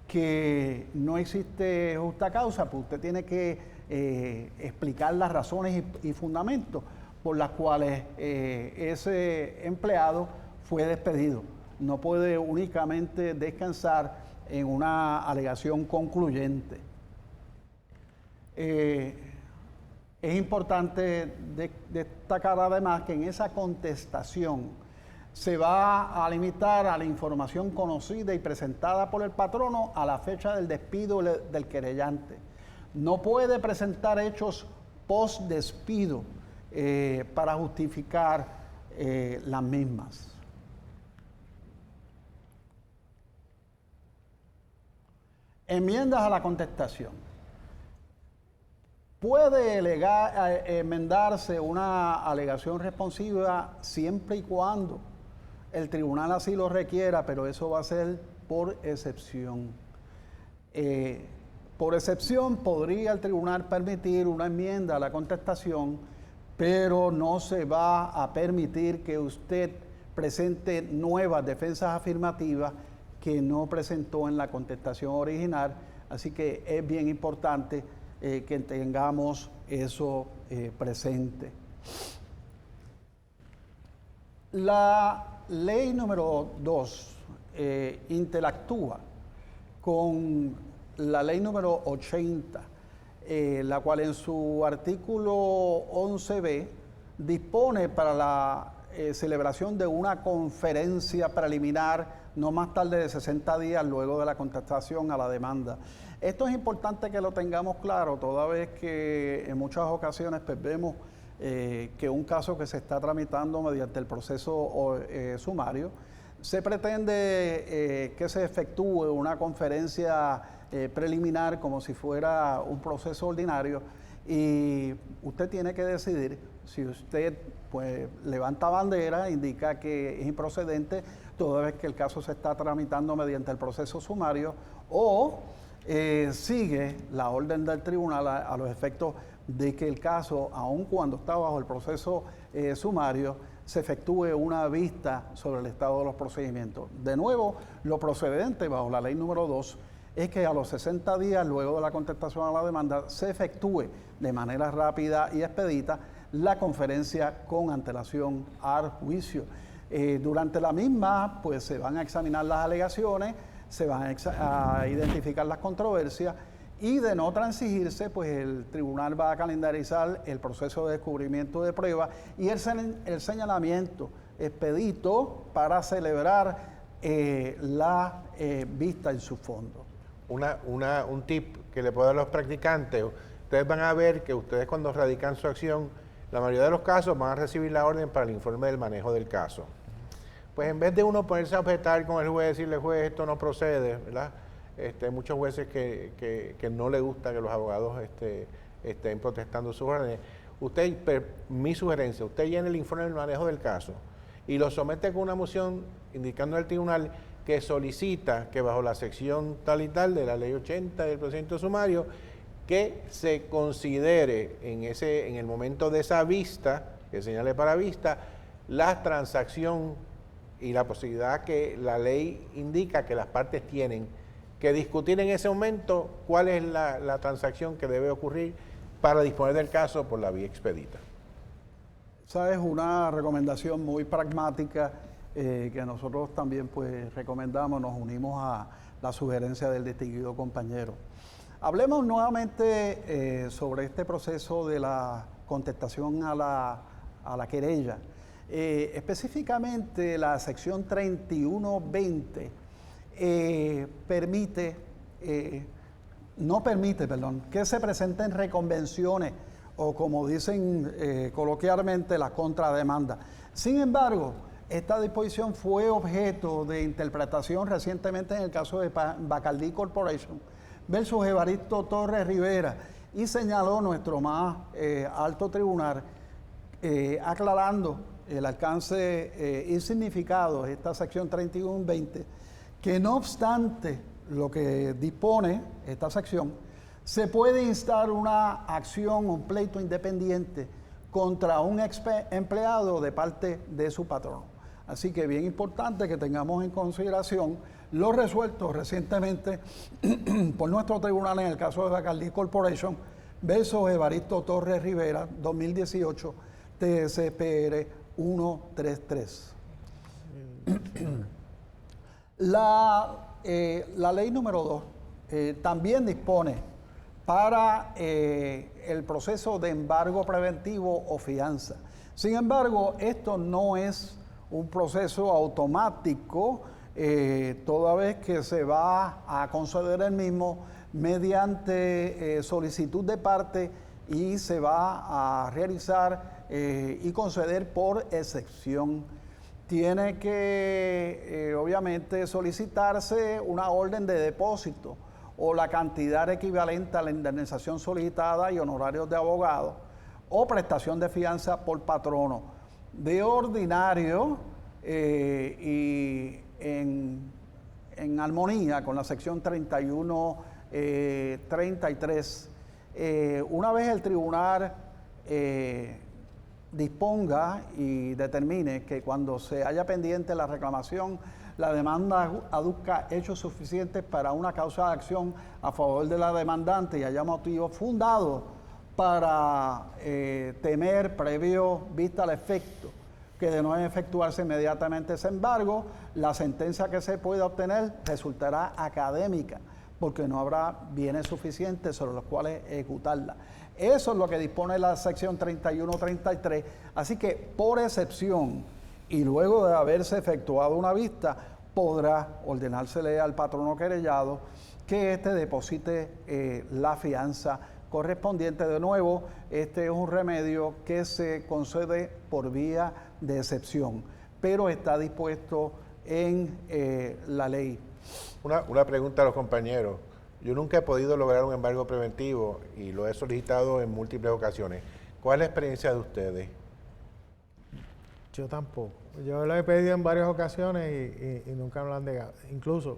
que no existe justa causa, pues usted tiene que explicar las razones y fundamentos por las cuales ese empleado fue despedido. No puede únicamente descansar en una alegación concluyente. Es importante destacar además que en esa contestación se va a limitar a la información conocida y presentada por el patrono a la fecha del despido del querellante. No puede presentar hechos post-despido para justificar las mismas. Enmiendas a la contestación. Puede enmendarse una alegación responsiva siempre y cuando el tribunal así lo requiera, pero eso va a ser por excepción. Por excepción podría el tribunal permitir una enmienda a la contestación, pero no se va a permitir que usted presente nuevas defensas afirmativas que no presentó en la contestación original, así que es bien importante que tengamos eso presente. La ley número 2 interactúa con la ley número 80, la cual en su artículo 11b dispone para la celebración de una conferencia preliminar no más tarde de 60 días luego de la contestación a la demanda. Esto es importante que lo tengamos claro, toda vez que en muchas ocasiones pues, vemos que un caso que se está tramitando mediante el proceso sumario, se pretende que se efectúe una conferencia preliminar como si fuera un proceso ordinario, y usted tiene que decidir si usted pues levanta bandera, indica que es improcedente toda vez que el caso se está tramitando mediante el proceso sumario, o sigue la orden del tribunal a los efectos de que el caso, aun cuando está bajo el proceso sumario, se efectúe una vista sobre el estado de los procedimientos. De nuevo, lo procedente bajo la ley número 2 es que a los 60 días luego de la contestación a la demanda se efectúe de manera rápida y expedita la conferencia con antelación al juicio. Durante la misma, pues se van a examinar las alegaciones, se van a identificar las controversias, y de no transigirse, pues el tribunal va a calendarizar el proceso de descubrimiento de pruebas y el señalamiento expedito para celebrar la vista en su fondo. Un tip que le puedo dar a los practicantes: ustedes van a ver que ustedes, cuando radican su acción, la mayoría de los casos van a recibir la orden para el informe del manejo del caso. pues en vez de uno ponerse a objetar con el juez, decirle, juez, esto no procede, ¿verdad? Hay muchos jueces que no les gusta que los abogados estén protestando sus órdenes. Mi sugerencia, usted llene el informe del manejo del caso y lo somete con una moción indicando al tribunal que solicita que bajo la sección tal y tal de la ley 80 del procedimiento sumario, que se considere en el momento de esa vista, que señale para vista, la transacción y la posibilidad que la ley indica que las partes tienen que discutir en ese momento cuál es la transacción que debe ocurrir para disponer del caso por la vía expedita. Esa es una recomendación muy pragmática que nosotros también pues recomendamos, nos unimos a la sugerencia del distinguido compañero. Hablemos nuevamente sobre este proceso de la contestación a la querella. Específicamente la sección 3120 no permite que se presenten reconvenciones o, como dicen coloquialmente, las contrademandas. Sin embargo, esta disposición fue objeto de interpretación recientemente en el caso de Bacardí Corporation versus Evaristo Torres Rivera, y señaló nuestro más alto tribunal, aclarando el alcance y significado de esta sección 3120, que no obstante lo que dispone esta sección, se puede instar una acción, un pleito independiente contra un ex empleado de parte de su patrono. Así que bien importante que tengamos en consideración lo resuelto recientemente por nuestro tribunal en el caso de Bacardí Corporation versus Evaristo Torres Rivera, 2018, TSPR 133. La ley número 2 también dispone para el proceso de embargo preventivo o fianza. Sin embargo, esto no es un proceso automático, toda vez que se va a conceder el mismo mediante solicitud de parte y se va a realizar y conceder por excepción. Tiene que, obviamente, solicitarse una orden de depósito o la cantidad equivalente a la indemnización solicitada y honorarios de abogado o prestación de fianza por patrono. De ordinario y en armonía con la sección 3133, una vez el tribunal disponga y determine que cuando se haya pendiente la reclamación, la demanda aduzca hechos suficientes para una causa de acción a favor de la demandante y haya motivos fundados para temer, previo vista al efecto, que de no efectuarse inmediatamente ese embargo, la sentencia que se pueda obtener resultará académica, porque no habrá bienes suficientes sobre los cuales ejecutarla. Eso es lo que dispone la sección 3133, así que por excepción y luego de haberse efectuado una vista, podrá ordenársele al patrono querellado que éste deposite la fianza correspondiente. De nuevo, este es un remedio que se concede por vía de excepción, pero está dispuesto en la ley. Una pregunta a los compañeros. Yo nunca he podido lograr un embargo preventivo y lo he solicitado en múltiples ocasiones. ¿Cuál es la experiencia de ustedes? Yo tampoco. Yo lo he pedido en varias ocasiones y nunca me lo han negado. Incluso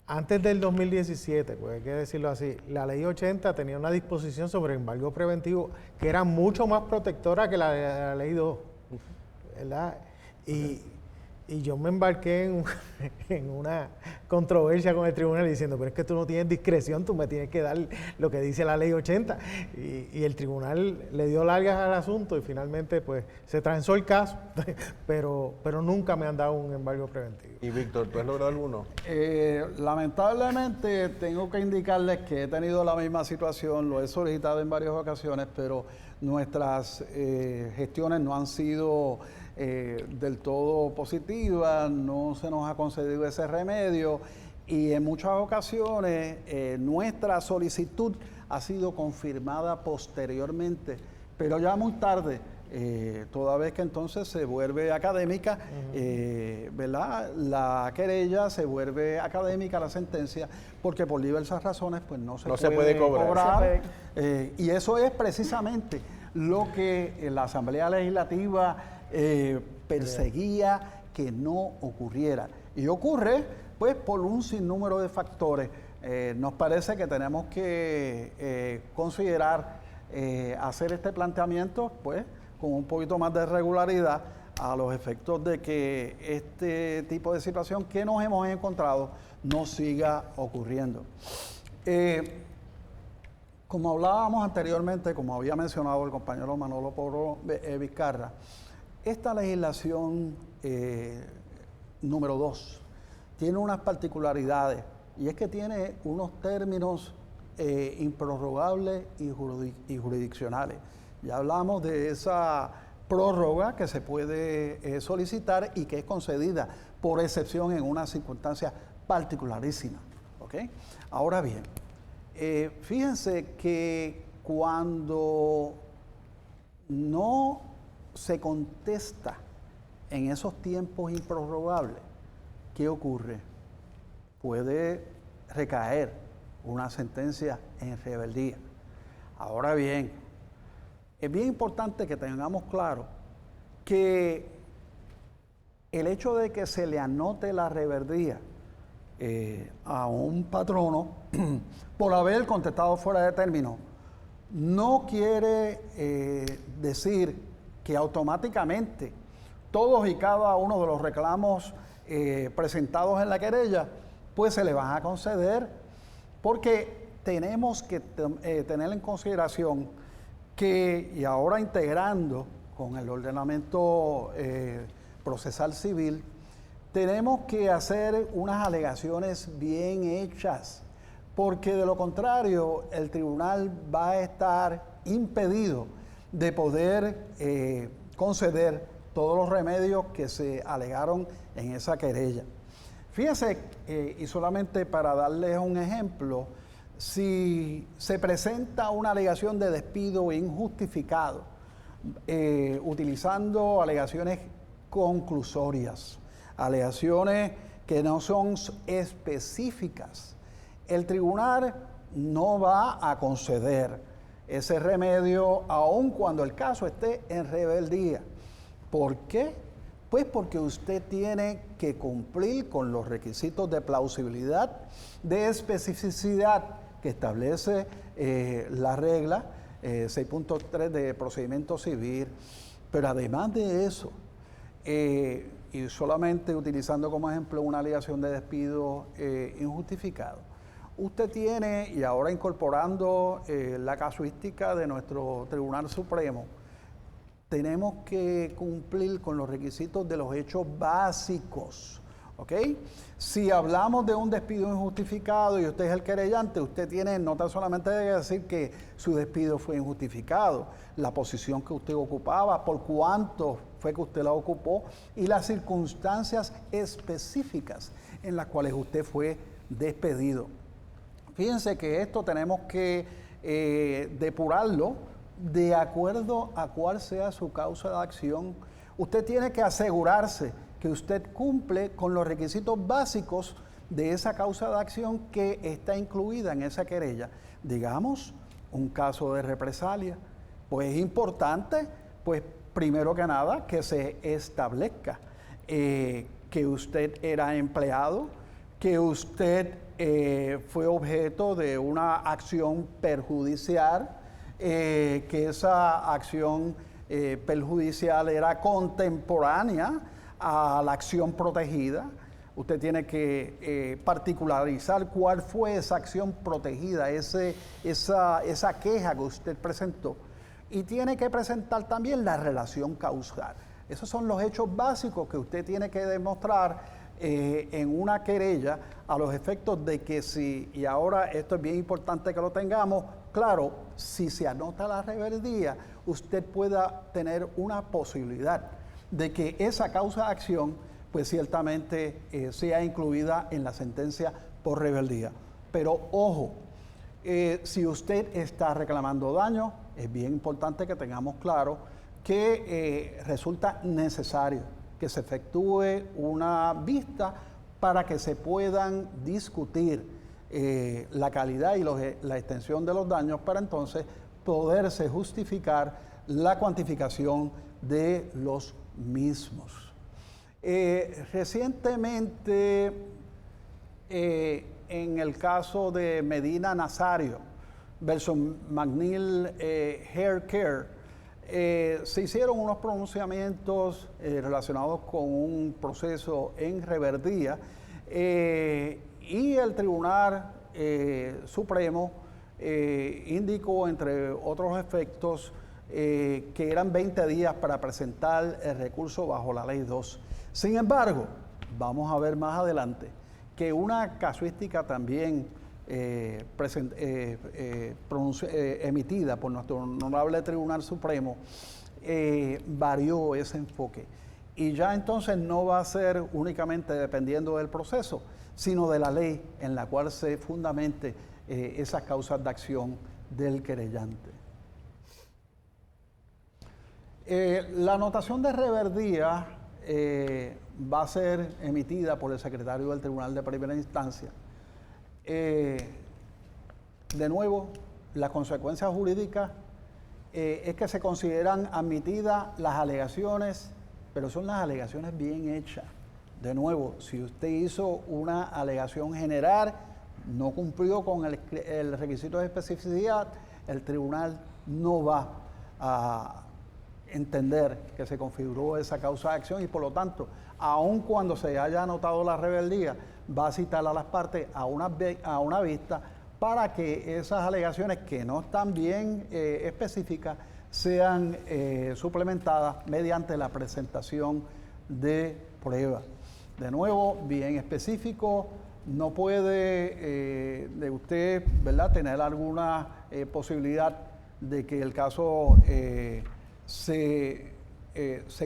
antes del 2017, pues hay que decirlo así, la ley 80 tenía una disposición sobre embargo preventivo que era mucho más protectora que la ley 2, ¿verdad? Y yo me embarqué en una controversia con el tribunal diciendo, pero es que tú no tienes discreción, tú me tienes que dar lo que dice la ley 80. Y el tribunal le dio largas al asunto y finalmente pues se transó el caso, pero nunca me han dado un embargo preventivo. Y Víctor, ¿tú has logrado alguno? Lamentablemente tengo que indicarles que he tenido la misma situación, lo he solicitado en varias ocasiones, pero nuestras gestiones no han sido del todo positiva, no se nos ha concedido ese remedio y en muchas ocasiones nuestra solicitud ha sido confirmada posteriormente, pero ya muy tarde toda vez que entonces se vuelve académica, ¿verdad? La querella, se vuelve académica la sentencia, porque por diversas razones pues no se puede cobrar. Y eso es precisamente lo que la Asamblea Legislativa perseguía que no ocurriera. Y ocurre pues por un sinnúmero de factores. Nos parece que tenemos que considerar hacer este planteamiento pues con un poquito más de regularidad, a los efectos de que este tipo de situación que nos hemos encontrado no siga ocurriendo. Como hablábamos anteriormente, como había mencionado el compañero Manolo Porro Vizcarra, esta legislación número 2 tiene unas particularidades, y es que tiene unos términos improrrogables y jurisdiccionales. Ya hablamos de esa prórroga que se puede solicitar y que es concedida por excepción en una circunstancia particularísima. ¿Okay? Ahora bien, fíjense que cuando no se contesta en esos tiempos improrrogables, ¿qué ocurre? Puede recaer una sentencia en rebeldía. Ahora bien, es bien importante que tengamos claro que el hecho de que se le anote la rebeldía a un patrono por haber contestado fuera de término no quiere decir que automáticamente todos y cada uno de los reclamos presentados en la querella pues se le van a conceder, porque tenemos que tener en consideración que, y ahora integrando con el ordenamiento procesal civil, tenemos que hacer unas alegaciones bien hechas, porque de lo contrario el tribunal va a estar impedido de poder conceder todos los remedios que se alegaron en esa querella. Fíjense, y solamente para darles un ejemplo, si se presenta una alegación de despido injustificado, utilizando alegaciones conclusorias, alegaciones que no son específicas, el tribunal no va a conceder ese remedio aun cuando el caso esté en rebeldía. ¿Por qué? Pues porque usted tiene que cumplir con los requisitos de plausibilidad, de especificidad que establece la regla 6.3 de procedimiento civil, pero además de eso, y solamente utilizando como ejemplo una alegación de despido injustificado, usted tiene, y ahora incorporando la casuística de nuestro Tribunal Supremo, tenemos que cumplir con los requisitos de los hechos básicos. ¿Ok? Si hablamos de un despido injustificado y usted es el querellante, usted tiene no tan solamente que decir que su despido fue injustificado, la posición que usted ocupaba, por cuánto fue que usted la ocupó y las circunstancias específicas en las cuales usted fue despedido. Fíjense que esto tenemos que depurarlo de acuerdo a cuál sea su causa de acción. Usted tiene que asegurarse que usted cumple con los requisitos básicos de esa causa de acción que está incluida en esa querella. Digamos, un caso de represalia, pues es importante, pues primero que nada, que se establezca que usted era empleado, que usted fue objeto de una acción perjudicial, que esa acción perjudicial era contemporánea a la acción protegida. Usted tiene que particularizar cuál fue esa acción protegida, esa queja que usted presentó. Y tiene que presentar también la relación causal. Esos son los hechos básicos que usted tiene que demostrar en una querella, a los efectos de que si, y ahora esto es bien importante que lo tengamos claro, si se anota la rebeldía, usted pueda tener una posibilidad de que esa causa de acción, pues ciertamente sea incluida en la sentencia por rebeldía. Pero ojo, si usted está reclamando daño, es bien importante que tengamos claro que resulta necesario que se efectúe una vista para que se puedan discutir la calidad y la extensión de los daños para entonces poderse justificar la cuantificación de los mismos. Recientemente, en el caso de Medina Nazario versus McNeil Hair Care, se hicieron unos pronunciamientos relacionados con un proceso en reverdía y el Tribunal Supremo indicó, entre otros efectos, que eran 20 días para presentar el recurso bajo la Ley 2. Sin embargo, vamos a ver más adelante que una casuística también emitida por nuestro honorable Tribunal Supremo varió ese enfoque. Y ya entonces no va a ser únicamente dependiendo del proceso, sino de la ley en la cual se fundamente esas causas de acción del querellante. La anotación de reverdía va a ser emitida por el secretario del Tribunal de Primera Instancia. De nuevo, las consecuencias jurídicas es que se consideran admitidas las alegaciones, pero son las alegaciones bien hechas. De nuevo, si usted hizo una alegación general, no cumplió con el requisito de especificidad, el tribunal no va a entender que se configuró esa causa de acción y por lo tanto, aun cuando se haya anotado la rebeldía, va a citar a las partes a una vista para que esas alegaciones que no están bien específicas sean suplementadas mediante la presentación de pruebas. De nuevo, bien específico, no puede de usted, ¿verdad?, tener alguna posibilidad de que el caso se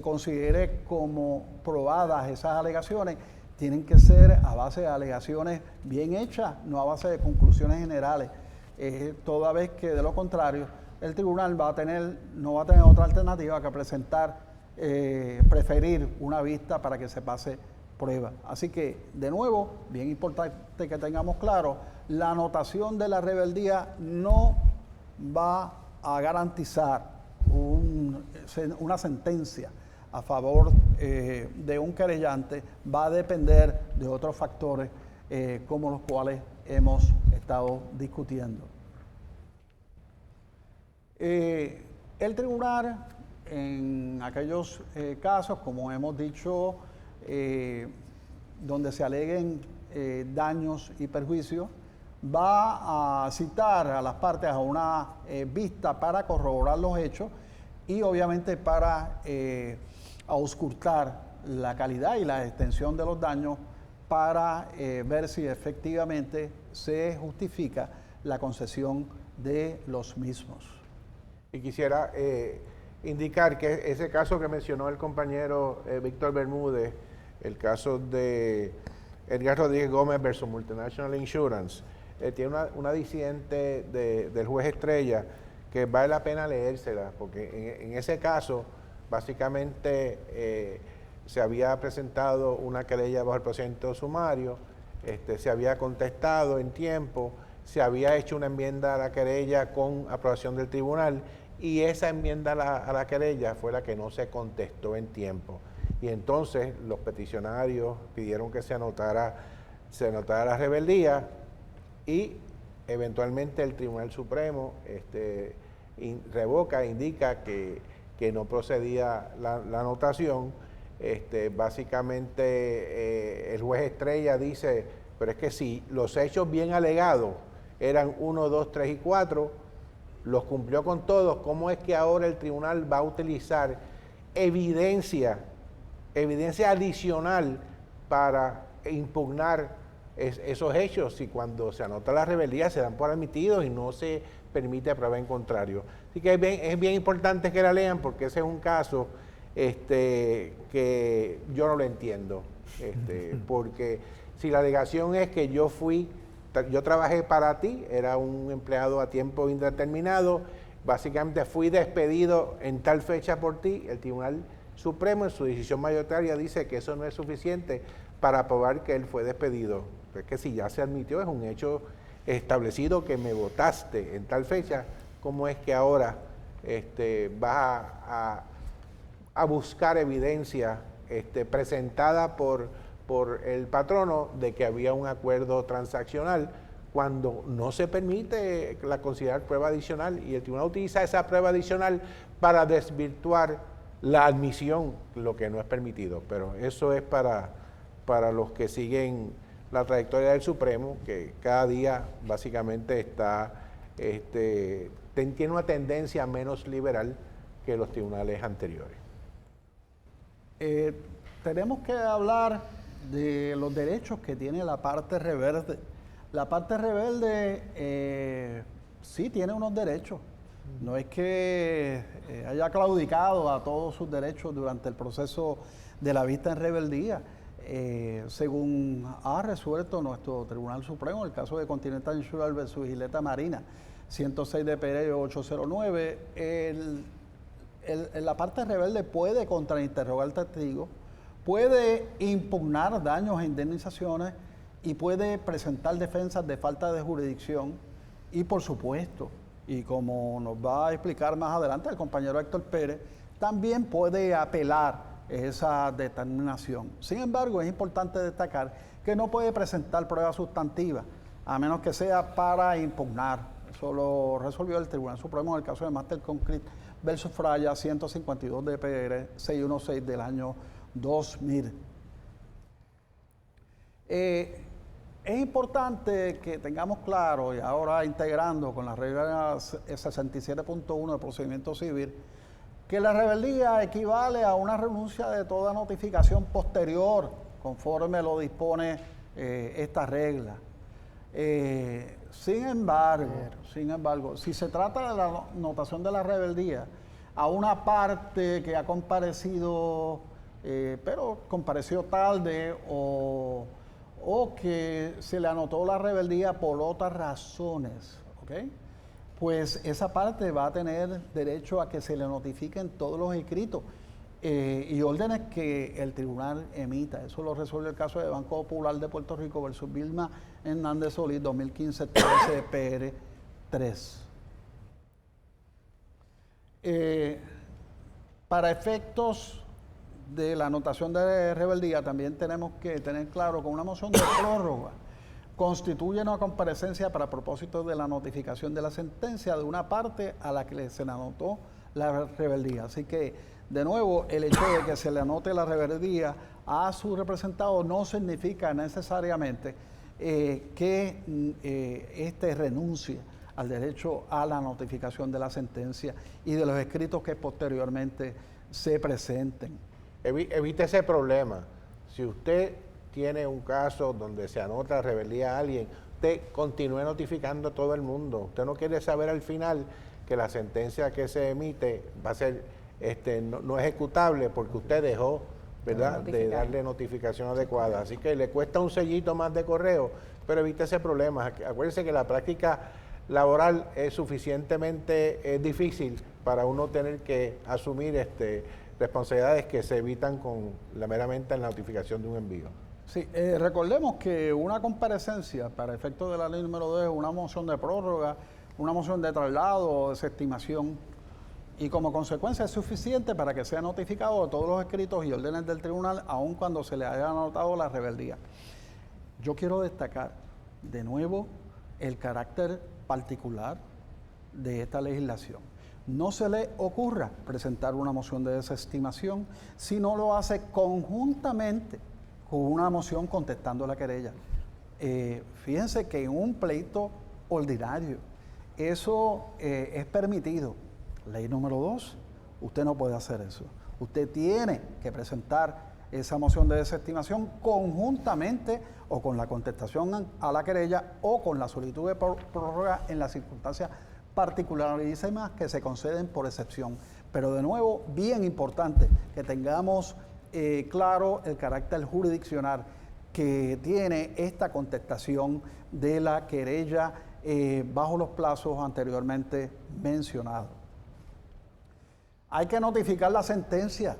considere como probadas esas alegaciones. Tienen que ser a base de alegaciones bien hechas, no a base de conclusiones generales, toda vez que de lo contrario el tribunal no va a tener otra alternativa que preferir una vista para que se pase prueba. Así que, de nuevo, bien importante que tengamos claro, la anotación de la rebeldía no va a garantizar una sentencia a favor de un querellante, va a depender de otros factores como los cuales hemos estado discutiendo. El tribunal, en aquellos casos, como hemos dicho, donde se aleguen daños y perjuicios, va a citar a las partes a una vista para corroborar los hechos y obviamente para auscultar la calidad y la extensión de los daños para ver si efectivamente se justifica la concesión de los mismos. Y quisiera indicar que ese caso que mencionó el compañero Víctor Bermúdez, el caso de Edgar Rodríguez Gómez versus Multinational Insurance, tiene una disidente del juez Estrella que vale la pena leérsela, porque en ese caso básicamente se había presentado una querella bajo el procedimiento sumario, se había contestado en tiempo, se había hecho una enmienda a la querella con aprobación del tribunal y esa enmienda a la querella fue la que no se contestó en tiempo. Y entonces los peticionarios pidieron que se anotara la rebeldía y eventualmente el Tribunal Supremo revoca, indica que no procedía la anotación. Básicamente el juez Estrella dice, pero es que si los hechos bien alegados eran 1, 2, 3 y 4, los cumplió con todos, ¿cómo es que ahora el tribunal va a utilizar evidencia adicional para impugnar esos hechos si cuando se anota la rebeldía se dan por admitidos y no se permite prueba en contrario? Así que es bien importante que la lean porque ese es un caso que yo no lo entiendo, porque si la alegación es que yo trabajé para ti, era un empleado a tiempo indeterminado, básicamente fui despedido en tal fecha por ti, el Tribunal Supremo en su decisión mayoritaria dice que eso no es suficiente para probar que él fue despedido. Es que si ya se admitió, es un hecho establecido que me votaste en tal fecha, ¿cómo es que ahora vas a buscar evidencia presentada por el patrono de que había un acuerdo transaccional cuando no se permite considerar prueba adicional y el tribunal utiliza esa prueba adicional para desvirtuar la admisión, lo que no es permitido? Pero eso es para los que siguen la trayectoria del Supremo, que cada día básicamente tiene una tendencia menos liberal que los tribunales anteriores. Tenemos que hablar de los derechos que tiene la parte rebelde. La parte rebelde sí tiene unos derechos. No es que haya claudicado a todos sus derechos durante el proceso de la vista en rebeldía. Según ha resuelto nuestro Tribunal Supremo, el caso de Continental Insurance versus Isleta Marina, 106 de PR 809, la parte rebelde puede contrainterrogar testigos, puede impugnar daños e indemnizaciones y puede presentar defensas de falta de jurisdicción y, por supuesto, y como nos va a explicar más adelante el compañero Héctor Pérez, también puede apelar esa determinación. Sin embargo, es importante destacar que no puede presentar pruebas sustantivas, a menos que sea para impugnar. Eso lo resolvió el Tribunal Supremo en el caso de Master Concrete versus Fraya, 152 de PR 616 del año 2000. Es importante que tengamos claro, y ahora integrando con la regla 67.1 del procedimiento civil, que la rebeldía equivale a una renuncia de toda notificación posterior, conforme lo dispone esta regla. Sin embargo, si se trata de la notación de la rebeldía a una parte que ha comparecido, pero compareció tarde o que se le anotó la rebeldía por otras razones, ¿ok? Pues esa parte va a tener derecho a que se le notifiquen todos los escritos y órdenes que el tribunal emita. Eso lo resuelve el caso de Banco Popular de Puerto Rico versus Vilma Hernández Solís, 2015, 13 PR 3. Para efectos de la anotación de rebeldía, también tenemos que tener claro que una moción de prórroga constituye una comparecencia para propósito de la notificación de la sentencia de una parte a la que se le anotó la rebeldía. Así que, de nuevo, el hecho de que se le anote la rebeldía a su representado no significa necesariamente que éste renuncie al derecho a la notificación de la sentencia y de los escritos que posteriormente se presenten. Evite ese problema. Si usted tiene un caso donde se anota rebeldía a alguien, usted continúe notificando a todo el mundo. Usted no quiere saber al final que la sentencia que se emite va a ser no ejecutable porque usted dejó, ¿verdad?, de darle notificación adecuada. Así que le cuesta un sellito más de correo, pero evite ese problema. Acuérdense que la práctica laboral es suficientemente difícil para uno tener que asumir responsabilidades que se evitan con meramente la notificación de un envío. Sí, recordemos que una comparecencia para efectos de la ley número 2 es una moción de prórroga, una moción de traslado o desestimación, y como consecuencia es suficiente para que sea notificado de todos los escritos y órdenes del tribunal, aun cuando se le haya anotado la rebeldía. Yo quiero destacar de nuevo el carácter particular de esta legislación. No se le ocurra presentar una moción de desestimación si no lo hace conjuntamente con una moción contestando la querella. Fíjense que en un pleito ordinario eso es permitido. Ley número 2, usted no puede hacer eso. Usted tiene que presentar esa moción de desestimación conjuntamente o con la contestación a la querella o con la solicitud de prórroga en las circunstancias particularísimas que se conceden por excepción. Pero de nuevo, bien importante que tengamos claro el carácter jurisdiccional que tiene esta contestación de la querella bajo los plazos anteriormente mencionados. Hay que notificar la sentencia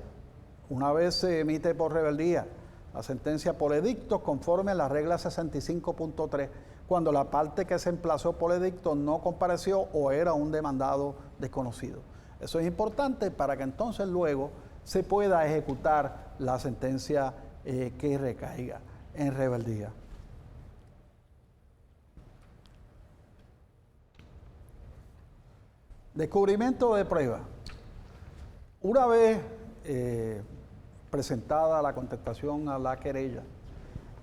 una vez se emite por rebeldía, la sentencia por edicto conforme a la regla 65.3, cuando la parte que se emplazó por edicto no compareció o era un demandado desconocido. Eso es importante para que entonces luego se pueda ejecutar la sentencia que recaiga en rebeldía. Descubrimiento de prueba. Una vez presentada la contestación a la querella,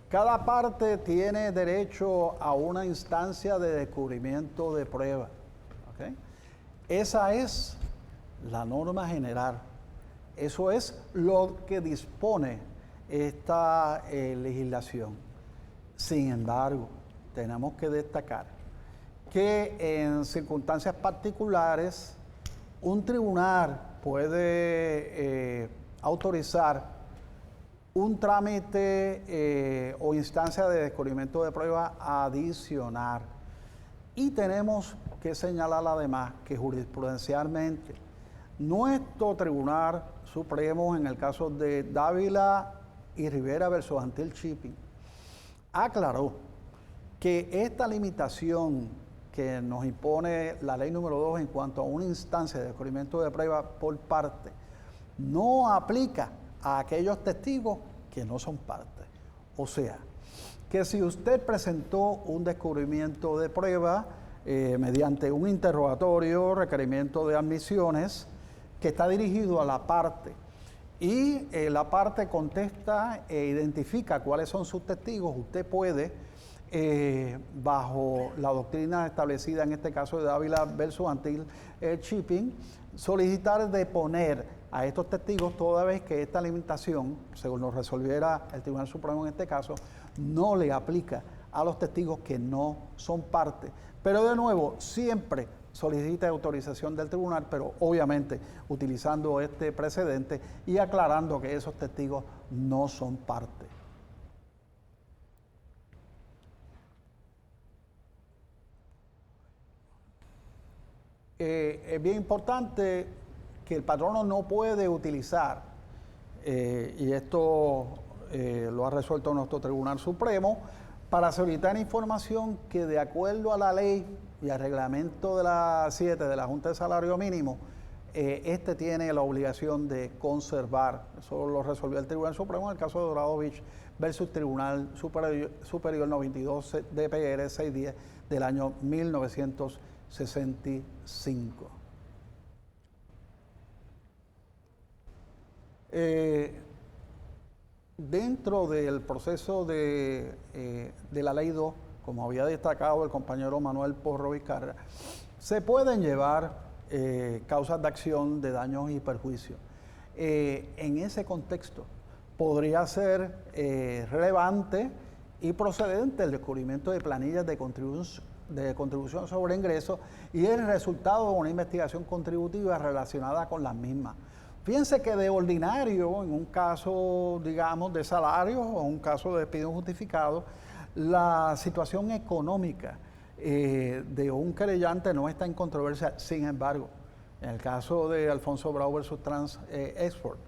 cada parte tiene derecho a una instancia de descubrimiento de prueba. ¿Okay? Esa es la norma general. Eso es lo que dispone esta legislación. Sin embargo, tenemos que destacar que en circunstancias particulares un tribunal puede autorizar un trámite o instancia de descubrimiento de prueba adicional. Y tenemos que señalar además que jurisprudencialmente nuestro Tribunal Supremo, en el caso de Dávila y Rivera versus Antil Shipping, aclaró que esta limitación que nos impone la ley número 2 en cuanto a una instancia de descubrimiento de prueba por parte, no aplica a aquellos testigos que no son parte. O sea, que si usted presentó un descubrimiento de prueba mediante un interrogatorio, requerimiento de admisiones, que está dirigido a la parte, y la parte contesta e identifica cuáles son sus testigos, usted puede, bajo la doctrina establecida en este caso de Dávila versus Antil Shipping, solicitar deponer a estos testigos toda vez que esta limitación, según lo resolviera el Tribunal Supremo en este caso, no le aplica a los testigos que no son parte. Pero de nuevo, siempre solicita autorización del tribunal, pero obviamente utilizando este precedente y aclarando que esos testigos no son parte. Es bien importante que el patrono no puede utilizar, y esto lo ha resuelto nuestro Tribunal Supremo, para solicitar información que de acuerdo a la ley y al reglamento de la 7 de la Junta de Salario Mínimo, este tiene la obligación de conservar. Eso lo resolvió el Tribunal Supremo en el caso de Doradovich versus Tribunal Superior 92 DPR 610 del año 1965. Dentro del proceso de la Ley 2, como había destacado el compañero Manuel Porro Vizcarra, se pueden llevar causas de acción de daños y perjuicios. En ese contexto, podría ser relevante y procedente el descubrimiento de planillas de contribución sobre ingresos y el resultado de una investigación contributiva relacionada con las mismas. Fíjense que de ordinario, en un caso, digamos, de salarios o un caso de despido injustificado, la situación económica de un querellante no está en controversia. Sin embargo, en el caso de Alfonso Bravo versus Trans Export,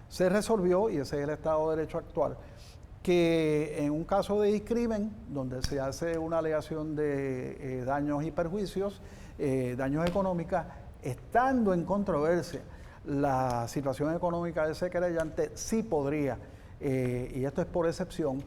se resolvió, y ese es el Estado de Derecho actual, que en un caso de discrimen, donde se hace una alegación de daños y perjuicios, daños económicos, estando en controversia la situación económica de ese querellante, sí podría, y esto es por excepción,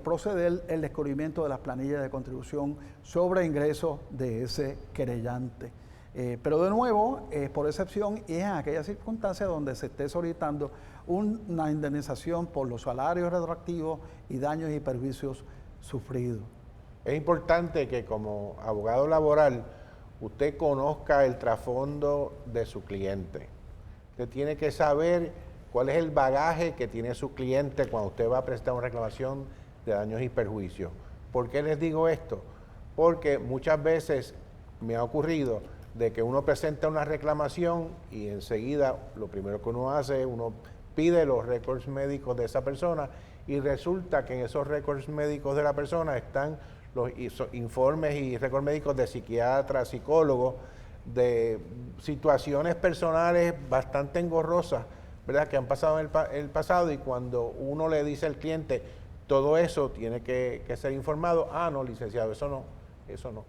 proceder el descubrimiento de las planillas de contribución sobre ingresos de ese querellante. Pero de nuevo, es por excepción y es en aquellas circunstancias donde se esté solicitando una indemnización por los salarios retroactivos y daños y perjuicios sufridos. Es importante que como abogado laboral usted conozca el trasfondo de su cliente. Usted tiene que saber cuál es el bagaje que tiene su cliente cuando usted va a presentar una reclamación de daños y perjuicios. ¿Por qué les digo esto? Porque muchas veces me ha ocurrido de que uno presenta una reclamación y enseguida lo primero que uno hace, uno pide los récords médicos de esa persona y resulta que en esos récords médicos de la persona están informes y récords médicos de psiquiatras, psicólogos, de situaciones personales bastante engorrosas, ¿verdad?, que han pasado en el pasado, y cuando uno le dice al cliente, todo eso tiene que ser informado, no, licenciado, eso no.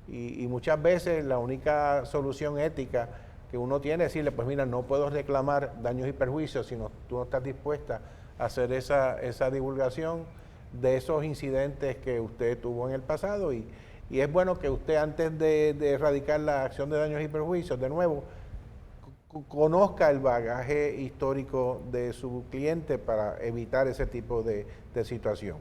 Y muchas veces la única solución ética que uno tiene es decirle, pues mira, no puedo reclamar daños y perjuicios si tú no estás dispuesta a hacer esa divulgación de esos incidentes que usted tuvo en el pasado, y es bueno que usted, antes de erradicar la acción de daños y perjuicios, de nuevo, conozca el bagaje histórico de su cliente para evitar ese tipo de situación.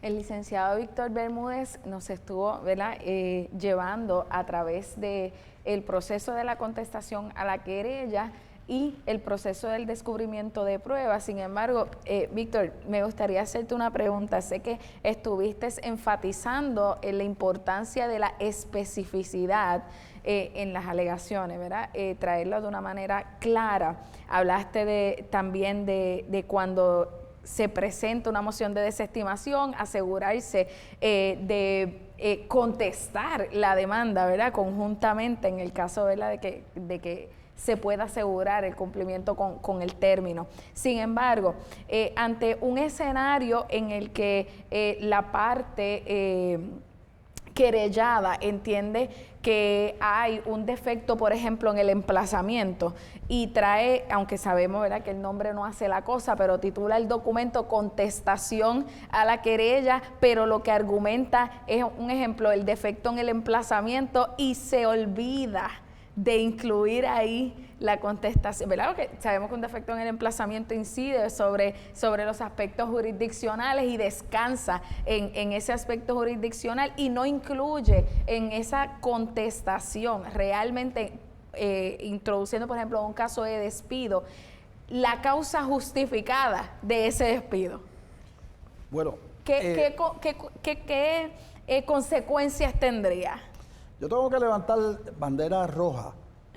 El licenciado Víctor Bermúdez nos estuvo, ¿verdad?, llevando a través del proceso de la contestación a la querella y el proceso del descubrimiento de pruebas. Sin embargo, Víctor, me gustaría hacerte una pregunta. Sé que estuviste enfatizando en la importancia de la especificidad en las alegaciones, ¿verdad? Traerlo de una manera clara. Hablaste también de cuando se presenta una moción de desestimación, asegurarse de contestar la demanda, ¿verdad?, conjuntamente en el caso, ¿verdad?, de que se pueda asegurar el cumplimiento con el término. Sin embargo, ante un escenario en el que la parte querellada entiende que hay un defecto, por ejemplo, en el emplazamiento, y trae, aunque sabemos, ¿verdad?, que el nombre no hace la cosa, pero titula el documento contestación a la querella, pero lo que argumenta es, un ejemplo, el defecto en el emplazamiento, y se olvida de incluir ahí la contestación, ¿verdad? Porque sabemos que un defecto en el emplazamiento incide sobre los aspectos jurisdiccionales y descansa en ese aspecto jurisdiccional, y no incluye en esa contestación realmente introduciendo, por ejemplo, un caso de despido, la causa justificada de ese despido. Bueno, ¿Qué consecuencias tendría? Yo tengo que levantar bandera roja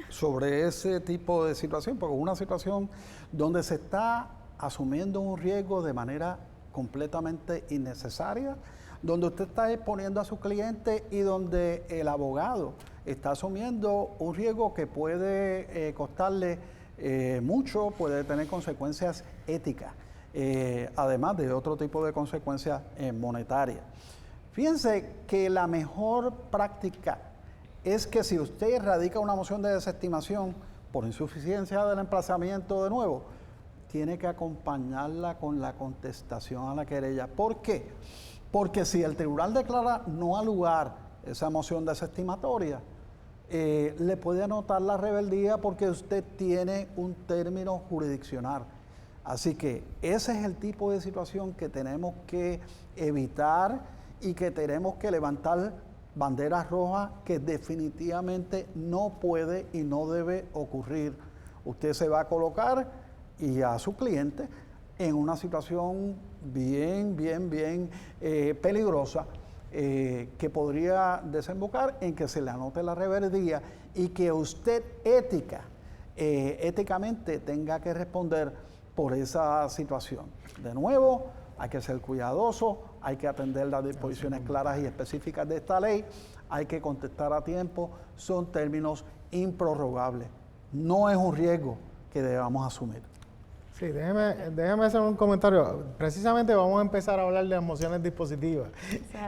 sobre ese tipo de situación, porque es una situación donde se está asumiendo un riesgo de manera completamente innecesaria, donde usted está exponiendo a su cliente y donde el abogado está asumiendo un riesgo que puede costarle mucho, puede tener consecuencias éticas, además de otro tipo de consecuencias monetarias. Fíjense que la mejor práctica es que si usted radica una moción de desestimación por insuficiencia del emplazamiento, de nuevo, tiene que acompañarla con la contestación a la querella. ¿Por qué? Porque si el tribunal declara no al lugar esa moción desestimatoria, le puede anotar la rebeldía porque usted tiene un término jurisdiccional. Así que ese es el tipo de situación que tenemos que evitar y que tenemos que levantar banderas rojas que definitivamente no puede y no debe ocurrir. Usted se va a colocar y a su cliente en una situación bien peligrosa que podría desembocar en que se le anote la rebeldía y que usted éticamente tenga que responder por esa situación. De nuevo, hay que ser cuidadoso, hay que atender las disposiciones claras y específicas de esta ley, hay que contestar a tiempo, son términos improrrogables. No es un riesgo que debamos asumir. Sí, déjeme hacer un comentario. Precisamente vamos a empezar a hablar de las mociones dispositivas.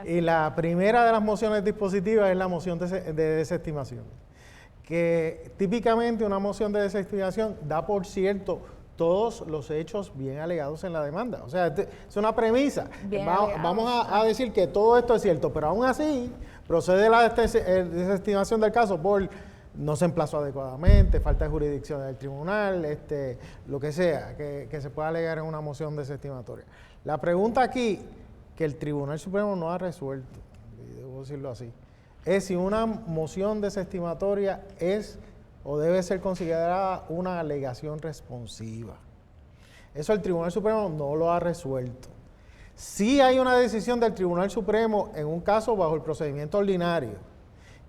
Y la primera de las mociones dispositivas es la moción de desestimación. Que típicamente una moción de desestimación da por cierto todos los hechos bien alegados en la demanda. O sea, es una premisa. Vamos a decir que todo esto es cierto, pero aún así procede la desestimación del caso por no se emplazó adecuadamente, falta de jurisdicción del tribunal, lo que sea, que se pueda alegar en una moción desestimatoria. La pregunta aquí, que el Tribunal Supremo no ha resuelto, y debo decirlo así, es si una moción desestimatoria es o debe ser considerada una alegación responsiva. Eso el Tribunal Supremo no lo ha resuelto. Sí hay una decisión del Tribunal Supremo en un caso bajo el procedimiento ordinario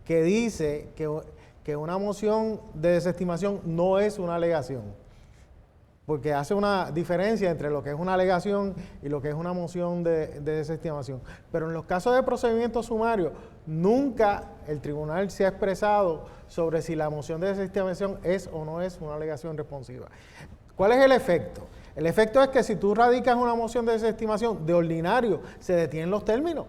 que dice que una moción de desestimación no es una alegación. porque hace una diferencia entre lo que es una alegación y lo que es una moción de desestimación. Pero en los casos de procedimiento sumario, nunca el tribunal se ha expresado sobre si la moción de desestimación es o no es una alegación responsiva. ¿Cuál es el efecto? El efecto es que si tú radicas una moción de desestimación, de ordinario se detienen los términos.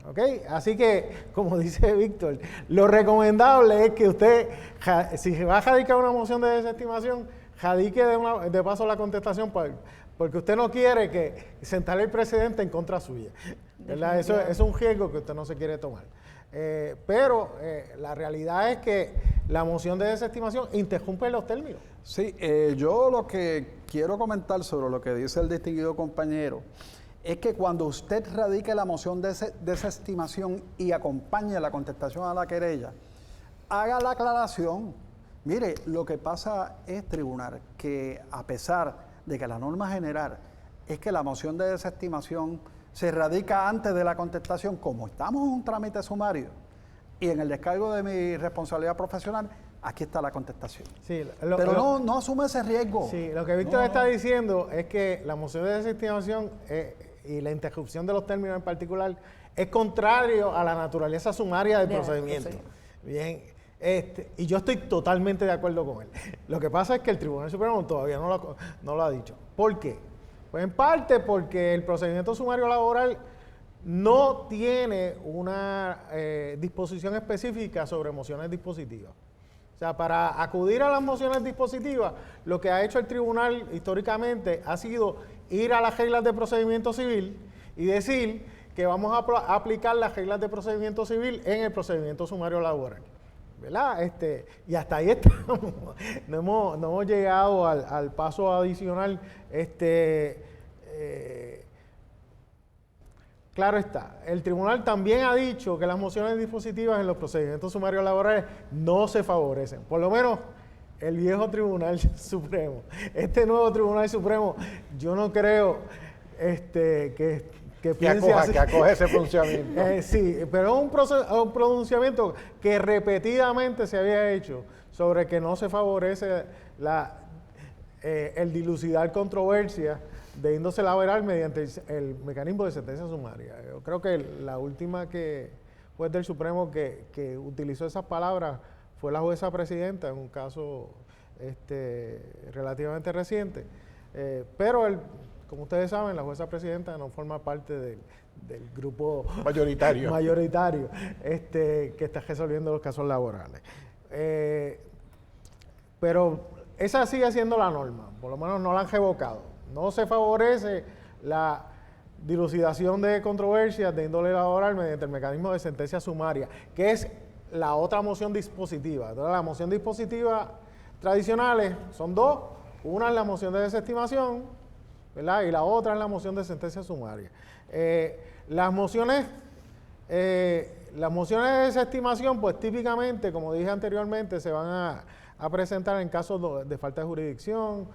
¿Ok? Así que, como dice Víctor, lo recomendable es que usted, si va a radicar una moción de desestimación, radique de paso la contestación, porque usted no quiere que sentarle el precedente en contra suya, ¿verdad? Eso es un riesgo que usted no se quiere tomar. Pero la realidad es que la moción de desestimación interrumpe los términos. Sí, yo lo que quiero comentar sobre lo que dice el distinguido compañero es que cuando usted radique la moción de desestimación y acompañe la contestación a la querella, haga la aclaración. Mire, lo que pasa es, tribunal, que a pesar de que la norma general es que la moción de desestimación se radica antes de la contestación, como estamos en un trámite sumario y en el descargo de mi responsabilidad profesional, aquí está la contestación. Sí, pero no asume ese riesgo. Sí, lo que Víctor está diciendo es que la moción de desestimación y la interrupción de los términos en particular es contrario a la naturaleza sumaria del procedimiento. Bien, y yo estoy totalmente de acuerdo con él. Lo que pasa es que el Tribunal Supremo todavía no lo ha dicho. ¿Por qué? Pues en parte porque el procedimiento sumario laboral no tiene una disposición específica sobre mociones dispositivas. O sea, para acudir a las mociones dispositivas, lo que ha hecho el tribunal históricamente ha sido ir a las reglas de procedimiento civil y decir que vamos a aplicar las reglas de procedimiento civil en el procedimiento sumario laboral, ¿verdad? Y hasta ahí estamos. No hemos llegado al paso adicional. Claro está, el tribunal también ha dicho que las mociones dispositivas en los procedimientos sumarios laborales no se favorecen. Por lo menos el viejo Tribunal Supremo. Este nuevo Tribunal Supremo, yo no creo que piense así. Que acoge ese pronunciamiento. Sí, pero es un pronunciamiento que repetidamente se había hecho sobre que no se favorece el dilucidar controversia de índole laboral mediante el mecanismo de sentencia sumaria. Yo creo que la última juez del Supremo que utilizó esas palabras fue la jueza presidenta en un caso relativamente reciente. Pero como ustedes saben, la jueza presidenta no forma parte del grupo mayoritario que está resolviendo los casos laborales. Pero esa sigue siendo la norma, por lo menos no la han revocado. No se favorece la dilucidación de controversias de índole laboral mediante el mecanismo de sentencia sumaria, que es la otra moción dispositiva. Entonces, la moción dispositiva tradicionales son dos. Una es la moción de desestimación, ¿verdad? Y la otra es la moción de sentencia sumaria. Las mociones de desestimación, pues típicamente, como dije anteriormente, se van a presentar en casos de falta de jurisdicción,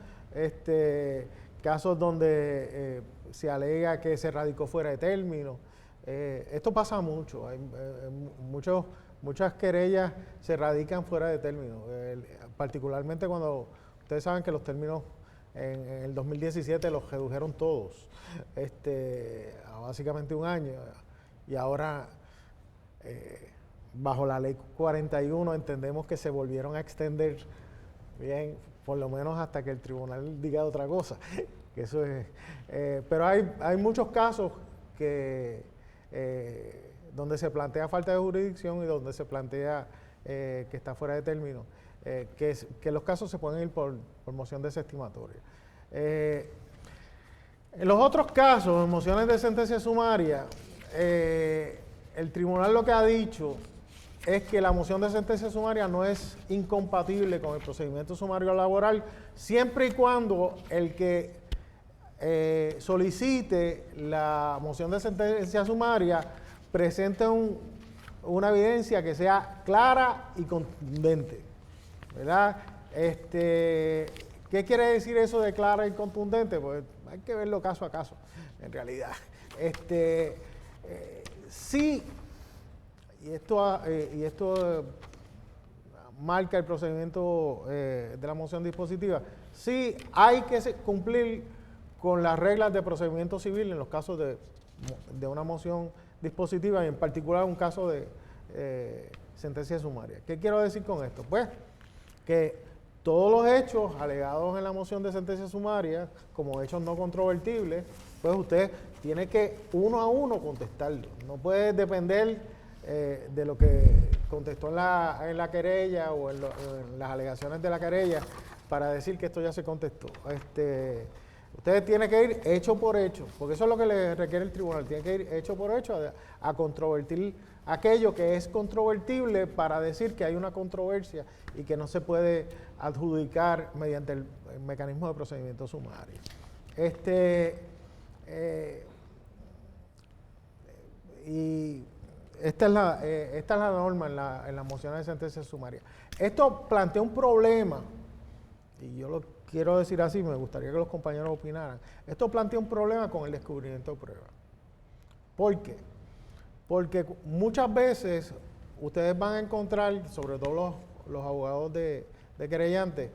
casos donde se alega que se radicó fuera de término. Esto pasa mucho. Muchas querellas se radican fuera de término, particularmente cuando ustedes saben que los términos en el 2017 los redujeron todos, a básicamente un año, y ahora bajo la ley 41 entendemos que se volvieron a extender, bien, por lo menos hasta que el tribunal diga otra cosa, que eso es, pero hay muchos casos donde se plantea falta de jurisdicción y donde se plantea que está fuera de término, que los casos se pueden ir por moción desestimatoria. En los otros casos, en mociones de sentencia sumaria, el tribunal lo que ha dicho es que la moción de sentencia sumaria no es incompatible con el procedimiento sumario laboral, siempre y cuando el que solicite la moción de sentencia sumaria presente una evidencia que sea clara y contundente, ¿verdad? ¿Qué quiere decir eso de clara y contundente? Pues hay que verlo caso a caso, en realidad. Sí, y esto marca el procedimiento de la moción dispositiva, sí hay que cumplir con las reglas de procedimiento civil en los casos de una moción dispositiva y en particular un caso de sentencia sumaria. ¿Qué quiero decir con esto? Pues que todos los hechos alegados en la moción de sentencia sumaria como hechos no controvertibles, pues usted tiene que uno a uno contestarlo. No puede depender de lo que contestó en la querella o en las alegaciones de la querella para decir que esto ya se contestó. Ustedes tienen que ir hecho por hecho, porque eso es lo que le requiere el tribunal, tiene que ir hecho por hecho a controvertir aquello que es controvertible para decir que hay una controversia y que no se puede adjudicar mediante el mecanismo de procedimiento sumario. Y esta es la norma en las mociones de sentencia sumaria. Esto plantea un problema, y yo lo quiero decir así, me gustaría que los compañeros opinaran. Esto plantea un problema con el descubrimiento de pruebas. ¿Por qué? Porque muchas veces ustedes van a encontrar, sobre todo los abogados de querellantes,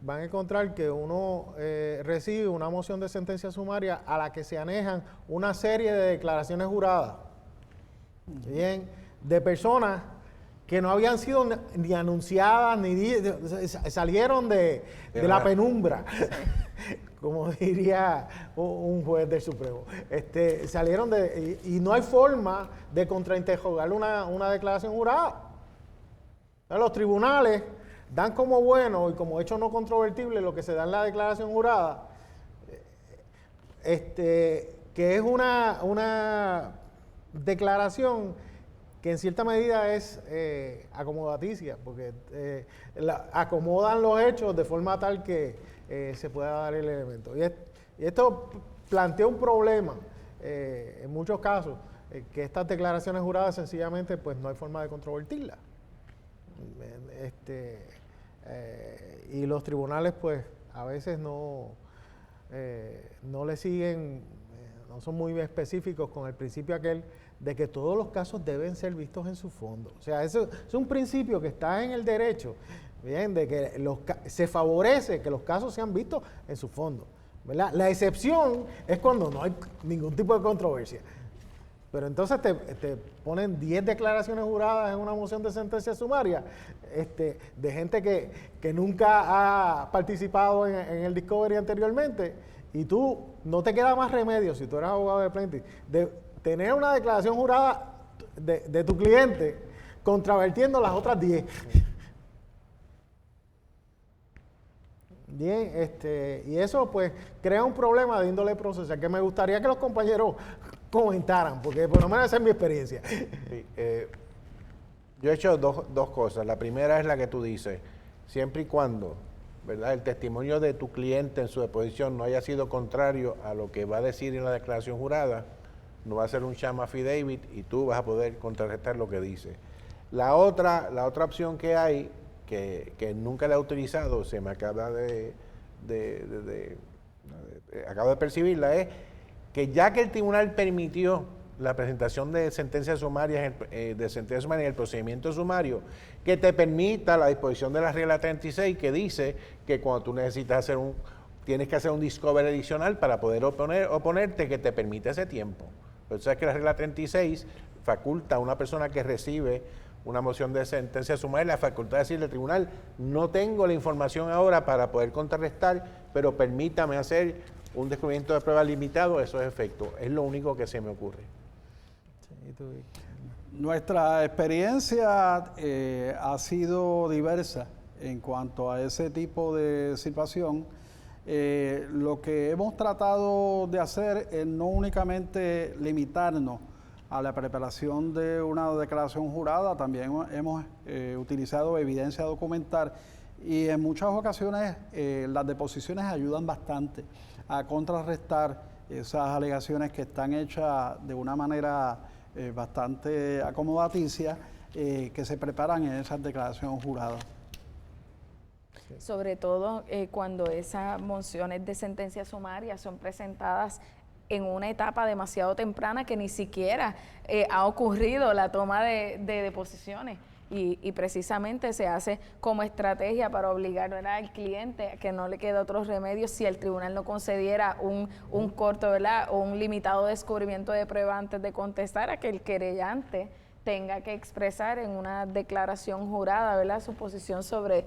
van a encontrar que uno recibe una moción de sentencia sumaria a la que se anejan una serie de declaraciones juradas, bien, de personas que no habían sido ni anunciadas, salieron de la penumbra, como diría un juez del Supremo. Salieron y no hay forma de contrainterrogar una declaración jurada. Entonces, los tribunales dan como bueno y como hecho no controvertible lo que se da en la declaración jurada, que es una declaración que en cierta medida es acomodaticia, porque acomodan los hechos de forma tal que se pueda dar el elemento. Y esto plantea un problema en muchos casos, que estas declaraciones juradas sencillamente pues no hay forma de controvertirlas. Y los tribunales pues a veces no le siguen, no son muy específicos con el principio aquel de que todos los casos deben ser vistos en su fondo. O sea, eso es un principio que está en el derecho, bien, de que se favorece que los casos sean vistos en su fondo, ¿verdad? La excepción es cuando no hay ningún tipo de controversia. Pero entonces te ponen 10 declaraciones juradas en una moción de sentencia sumaria de gente que nunca ha participado en el Discovery anteriormente, y tú no te queda más remedio, si tú eres abogado de plaintiff, de tener una declaración jurada de tu cliente contravertiendo las otras 10. Bien, y eso pues crea un problema de índole procesal que me gustaría que los compañeros comentaran, porque por lo menos esa es mi experiencia. Sí, yo he hecho dos cosas. La primera es la que tú dices, siempre y cuando, ¿verdad?, el testimonio de tu cliente en su deposición no haya sido contrario a lo que va a decir en la declaración jurada, no va a ser un sham affidavit y tú vas a poder contrarrestar lo que dice. La otra opción que hay, que nunca la he utilizado, se me acaba acabo de percibirla, es que ya que el tribunal permitió la presentación de sentencias sumarias, en el procedimiento sumario, que te permita la disposición de la regla 36, que dice que cuando tú necesitas tienes que hacer un discovery adicional para poder oponerte, que te permite ese tiempo. Pero tú sabes que la regla 36 faculta a una persona que recibe una moción de sentencia sumaria la facultad de decirle al tribunal, no tengo la información ahora para poder contrarrestar, pero permítame hacer un descubrimiento de prueba limitado a esos efectos. Es lo único que se me ocurre. Nuestra experiencia ha sido diversa en cuanto a ese tipo de situación. Lo que hemos tratado de hacer es no únicamente limitarnos a la preparación de una declaración jurada, también hemos utilizado evidencia documental y en muchas ocasiones las deposiciones ayudan bastante a contrarrestar esas alegaciones que están hechas de una manera bastante acomodaticia que se preparan en esas declaraciones juradas. Sobre todo cuando esas mociones de sentencia sumaria son presentadas en una etapa demasiado temprana que ni siquiera ha ocurrido la toma de deposiciones. y precisamente se hace como estrategia para obligar, ¿verdad?, al cliente a que no le quede otro remedio si el tribunal no concediera un corto, ¿verdad?, o un limitado descubrimiento de prueba antes de contestar, a que el querellante tenga que expresar en una declaración jurada, ¿verdad?, su posición sobre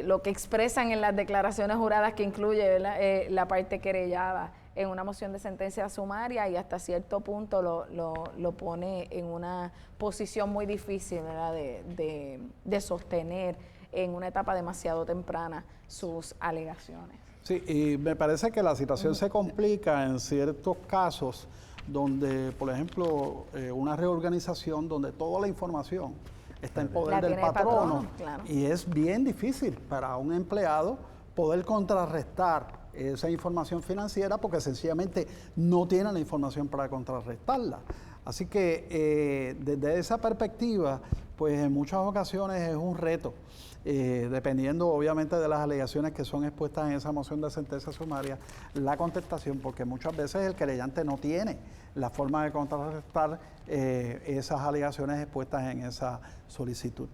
lo que expresan en las declaraciones juradas, que incluye, ¿verdad?, la parte querellada en una moción de sentencia sumaria, y hasta cierto punto lo pone en una posición muy difícil, ¿verdad?, de sostener en una etapa demasiado temprana sus alegaciones. Sí, y me parece que la situación se complica en ciertos casos donde, por ejemplo, una reorganización donde toda la información está en poder del patrono, claro. Y es bien difícil para un empleado poder contrarrestar esa información financiera porque sencillamente no tiene la información para contrarrestarla. Así que desde esa perspectiva, pues en muchas ocasiones es un reto, dependiendo obviamente de las alegaciones que son expuestas en esa moción de sentencia sumaria, la contestación, porque muchas veces el querellante no tiene la forma de contrarrestar esas alegaciones expuestas en esa solicitud.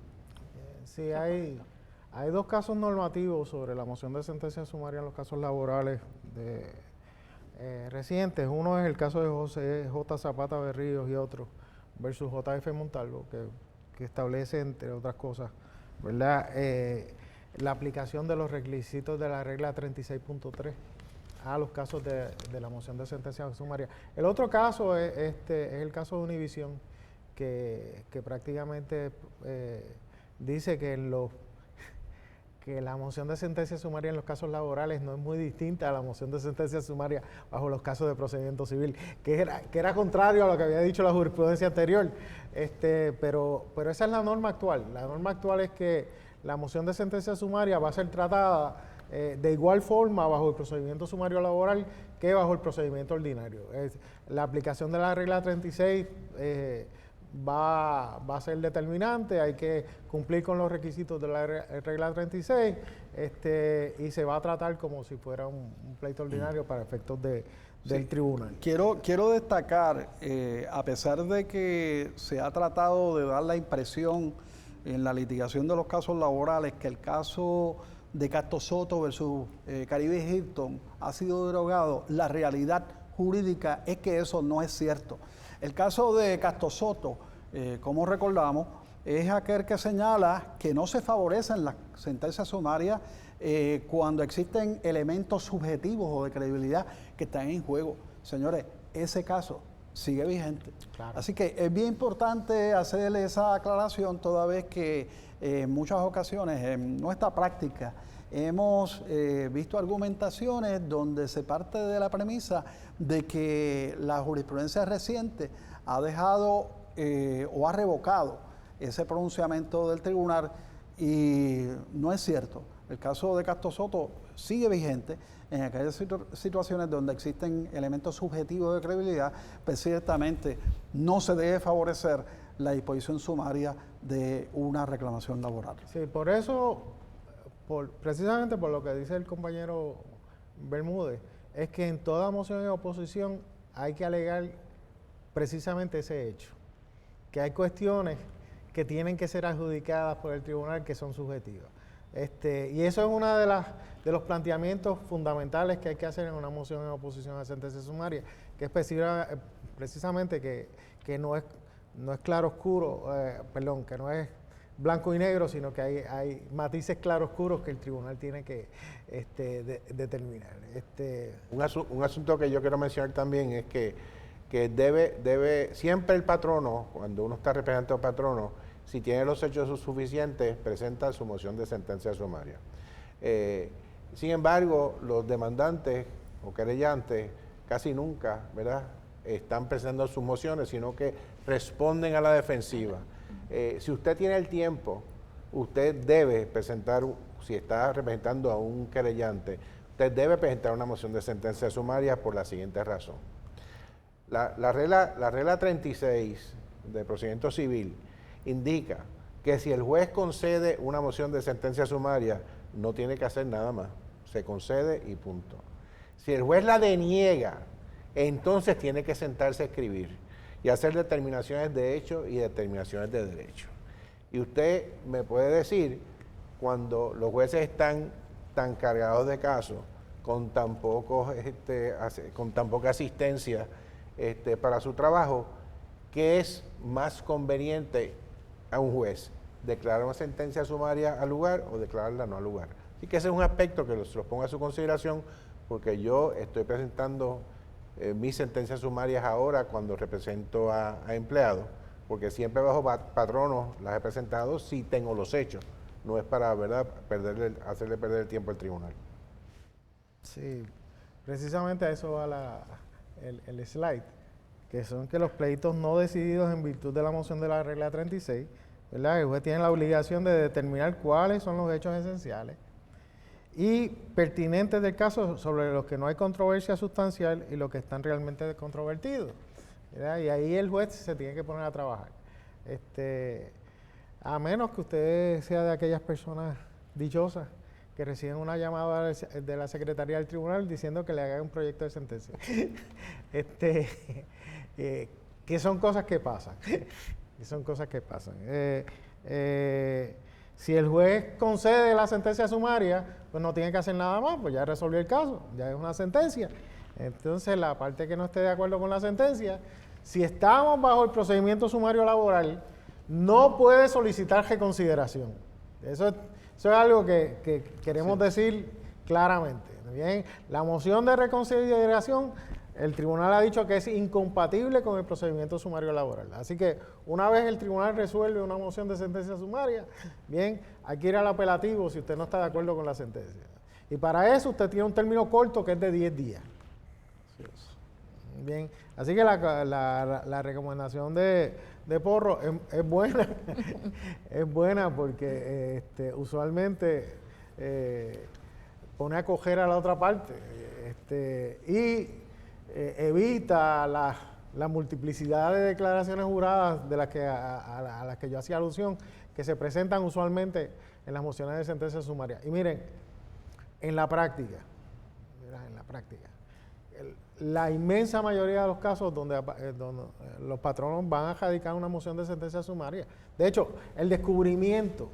Sí, hay 2 casos normativos sobre la moción de sentencia sumaria en los casos laborales recientes. Uno es el caso de José J. Zapata Berríos y otros versus J.F. Montalvo, que establece, entre otras cosas, ¿verdad?, la aplicación de los requisitos de la regla 36.3 a los casos de la moción de sentencia sumaria. El otro caso es el caso de Univisión, que prácticamente dice que la moción de sentencia sumaria en los casos laborales no es muy distinta a la moción de sentencia sumaria bajo los casos de procedimiento civil, que era contrario a lo que había dicho la jurisprudencia anterior, pero esa es la norma actual. La norma actual es que la moción de sentencia sumaria va a ser tratada de igual forma bajo el procedimiento sumario laboral que bajo el procedimiento ordinario. La aplicación de la regla 36 va a ser determinante, hay que cumplir con los requisitos de la regla 36 y se va a tratar como si fuera un pleito ordinario para efectos del tribunal. Quiero destacar, a pesar de que se ha tratado de dar la impresión en la litigación de los casos laborales que el caso de Castro Soto versus Caribe Hilton ha sido derogado, la realidad jurídica es que eso no es cierto. El caso de Castro Soto, como recordamos, es aquel que señala que no se favorecen las sentencias sumarias cuando existen elementos subjetivos o de credibilidad que están en juego. Señores, ese caso sigue vigente. Claro. Así que es bien importante hacerle esa aclaración, toda vez que en muchas ocasiones en nuestra práctica hemos visto argumentaciones donde se parte de la premisa de que la jurisprudencia reciente ha dejado o ha revocado ese pronunciamiento del tribunal, y no es cierto. El caso de Castro Soto sigue vigente en aquellas situaciones donde existen elementos subjetivos de credibilidad, pues ciertamente no se debe favorecer la disposición sumaria de una reclamación laboral. Sí, por eso, precisamente por lo que dice el compañero Bermúdez, es que en toda moción de oposición hay que alegar precisamente ese hecho, que hay cuestiones que tienen que ser adjudicadas por el tribunal que son subjetivas. Y eso es uno de los planteamientos fundamentales que hay que hacer en una moción de oposición a sentencia sumaria, que es precisamente que no es claro-oscuro, que no es blanco y negro, sino que hay matices claroscuros que el tribunal tiene que determinar. Un asunto que yo quiero mencionar también es que debe siempre el patrono, cuando uno está representando al patrono, si tiene los hechos suficientes, presenta su moción de sentencia sumaria. Sin embargo, los demandantes o querellantes casi nunca, ¿verdad?, están presentando sus mociones, sino que responden a la defensiva. Si usted tiene el tiempo, usted debe presentar, si está representando a un querellante, usted debe presentar una moción de sentencia sumaria por la siguiente razón. La regla 36 del procedimiento civil indica que si el juez concede una moción de sentencia sumaria, no tiene que hacer nada más, se concede y punto. Si el juez la deniega, entonces tiene que sentarse a escribir y hacer determinaciones de hecho y determinaciones de derecho. Y usted me puede decir, cuando los jueces están tan cargados de casos, con tan poca asistencia para su trabajo, ¿qué es más conveniente a un juez? ¿Declarar una sentencia sumaria al lugar o declararla no al lugar? Así que ese es un aspecto que los pongo a su consideración, porque yo estoy presentando mis sentencias sumarias ahora cuando represento a empleados, porque siempre bajo patrono las he presentado si tengo los hechos. No es para, ¿verdad?, hacerle perder el tiempo al tribunal. Sí, precisamente a eso va el slide, que son que los pleitos no decididos en virtud de la moción de la regla 36, ¿verdad? El juez tiene la obligación de determinar cuáles son los hechos esenciales y pertinentes del caso sobre los que no hay controversia sustancial y los que están realmente controvertidos, ¿verdad? Y ahí el juez se tiene que poner a trabajar. A menos que usted sea de aquellas personas dichosas que reciben una llamada de la Secretaría del Tribunal diciendo que le haga un proyecto de sentencia. Que son cosas que pasan. Si el juez concede la sentencia sumaria, pues no tiene que hacer nada más, pues ya resolvió el caso, ya es una sentencia. Entonces, la parte que no esté de acuerdo con la sentencia, si estamos bajo el procedimiento sumario laboral, no puede solicitar reconsideración. Eso es algo que queremos decir claramente. Bien, la moción de reconsideración, el tribunal ha dicho que es incompatible con el procedimiento sumario laboral. Así que una vez el tribunal resuelve una moción de sentencia sumaria, bien, hay que ir al apelativo si usted no está de acuerdo con la sentencia. Y para eso usted tiene un término corto que es de 10 días. Bien, así que la recomendación de Porro es buena, es buena porque usualmente pone a coger a la otra parte y evita la multiplicidad de declaraciones juradas de las que a las que yo hacía alusión, que se presentan usualmente en las mociones de sentencia sumaria. Y miren, en la práctica, la inmensa mayoría de los casos donde los patronos van a radicar una moción de sentencia sumaria. De hecho, el descubrimiento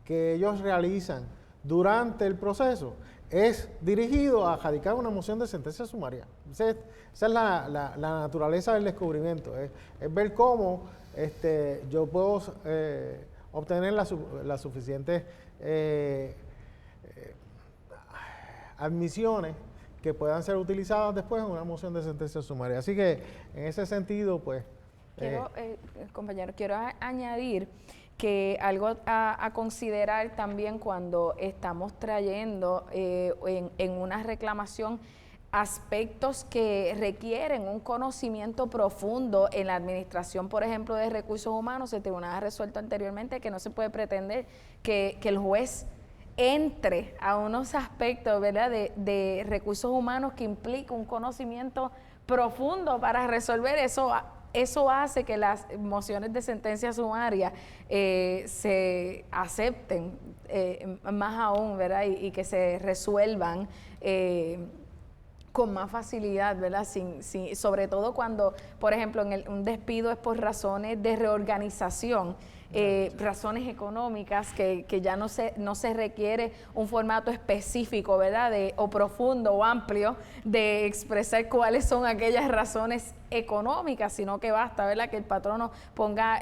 que ellos realizan durante el proceso es dirigido a radicar una moción de sentencia sumaria. Esa es la naturaleza del descubrimiento, es ver cómo yo puedo obtener las suficientes admisiones que puedan ser utilizadas después en una moción de sentencia sumaria. Así que, en ese sentido, pues... Compañero, quiero añadir que algo a considerar también cuando estamos trayendo en una reclamación aspectos que requieren un conocimiento profundo en la administración, por ejemplo, de recursos humanos. El tribunal ha resuelto anteriormente que no se puede pretender que el juez entre a unos aspectos, ¿verdad?, de recursos humanos que implica un conocimiento profundo para resolver eso. Eso hace que las mociones de sentencia sumaria se acepten más aún, ¿verdad?, y que se resuelvan con más facilidad, ¿verdad? Sobre todo cuando, por ejemplo, un despido es por razones de reorganización, razones económicas, que ya no se requiere un formato específico, ¿verdad?, o profundo o amplio de expresar cuáles son aquellas razones económicas, sino que basta, ¿verdad?, que el patrono ponga,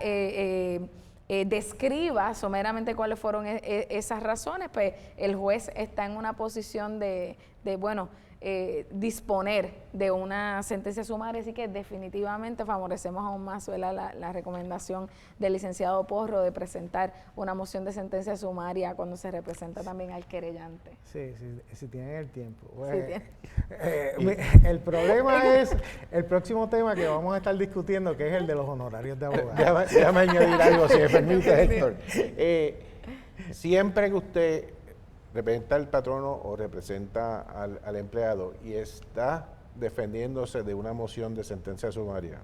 describa someramente cuáles fueron esas razones. Pues el juez está en una posición de disponer de una sentencia sumaria, así que definitivamente favorecemos aún más, ¿verdad?, la recomendación del licenciado Porro de presentar una moción de sentencia sumaria cuando se representa también al querellante. Sí, si tienen el tiempo. Sí, el problema es el próximo tema que vamos a estar discutiendo, que es el de los honorarios de abogados. Déjame añadir algo, si me permite, Héctor. Siempre que usted representa al patrono o representa al empleado y está defendiéndose de una moción de sentencia sumaria,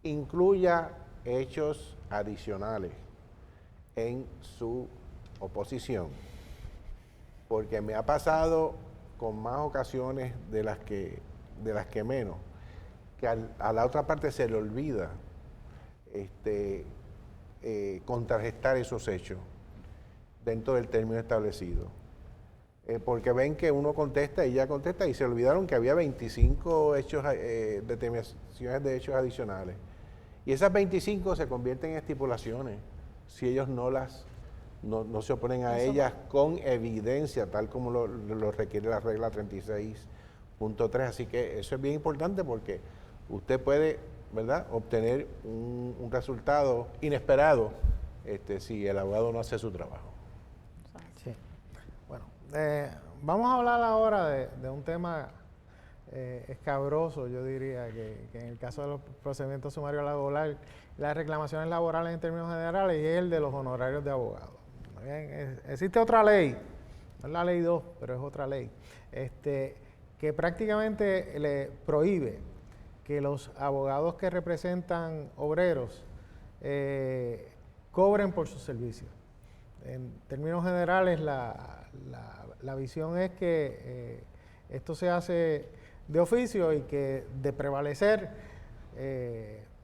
incluya hechos adicionales en su oposición, porque me ha pasado con más ocasiones de las que menos, que a la otra parte se le olvida contrarrestar esos hechos dentro del término establecido. Porque ven que uno contesta y ya contesta y se olvidaron que había 25 hechos, determinaciones de hechos adicionales. Y esas 25 se convierten en estipulaciones si ellos no se oponen a ellas con evidencia, tal como lo requiere la regla 36.3. Así que eso es bien importante porque usted puede, ¿verdad?, obtener un resultado inesperado si el abogado no hace su trabajo. Sí. Bueno, vamos a hablar ahora de un tema escabroso, yo diría, que en el caso de los procedimientos sumarios laborales, las reclamaciones laborales en términos generales, y es el de los honorarios de abogados. Bien, existe otra ley, no es la ley 2, pero es otra ley, que prácticamente le prohíbe que los abogados que representan obreros cobren por sus servicios. En términos generales, la visión es que esto se hace de oficio y que de prevalecer,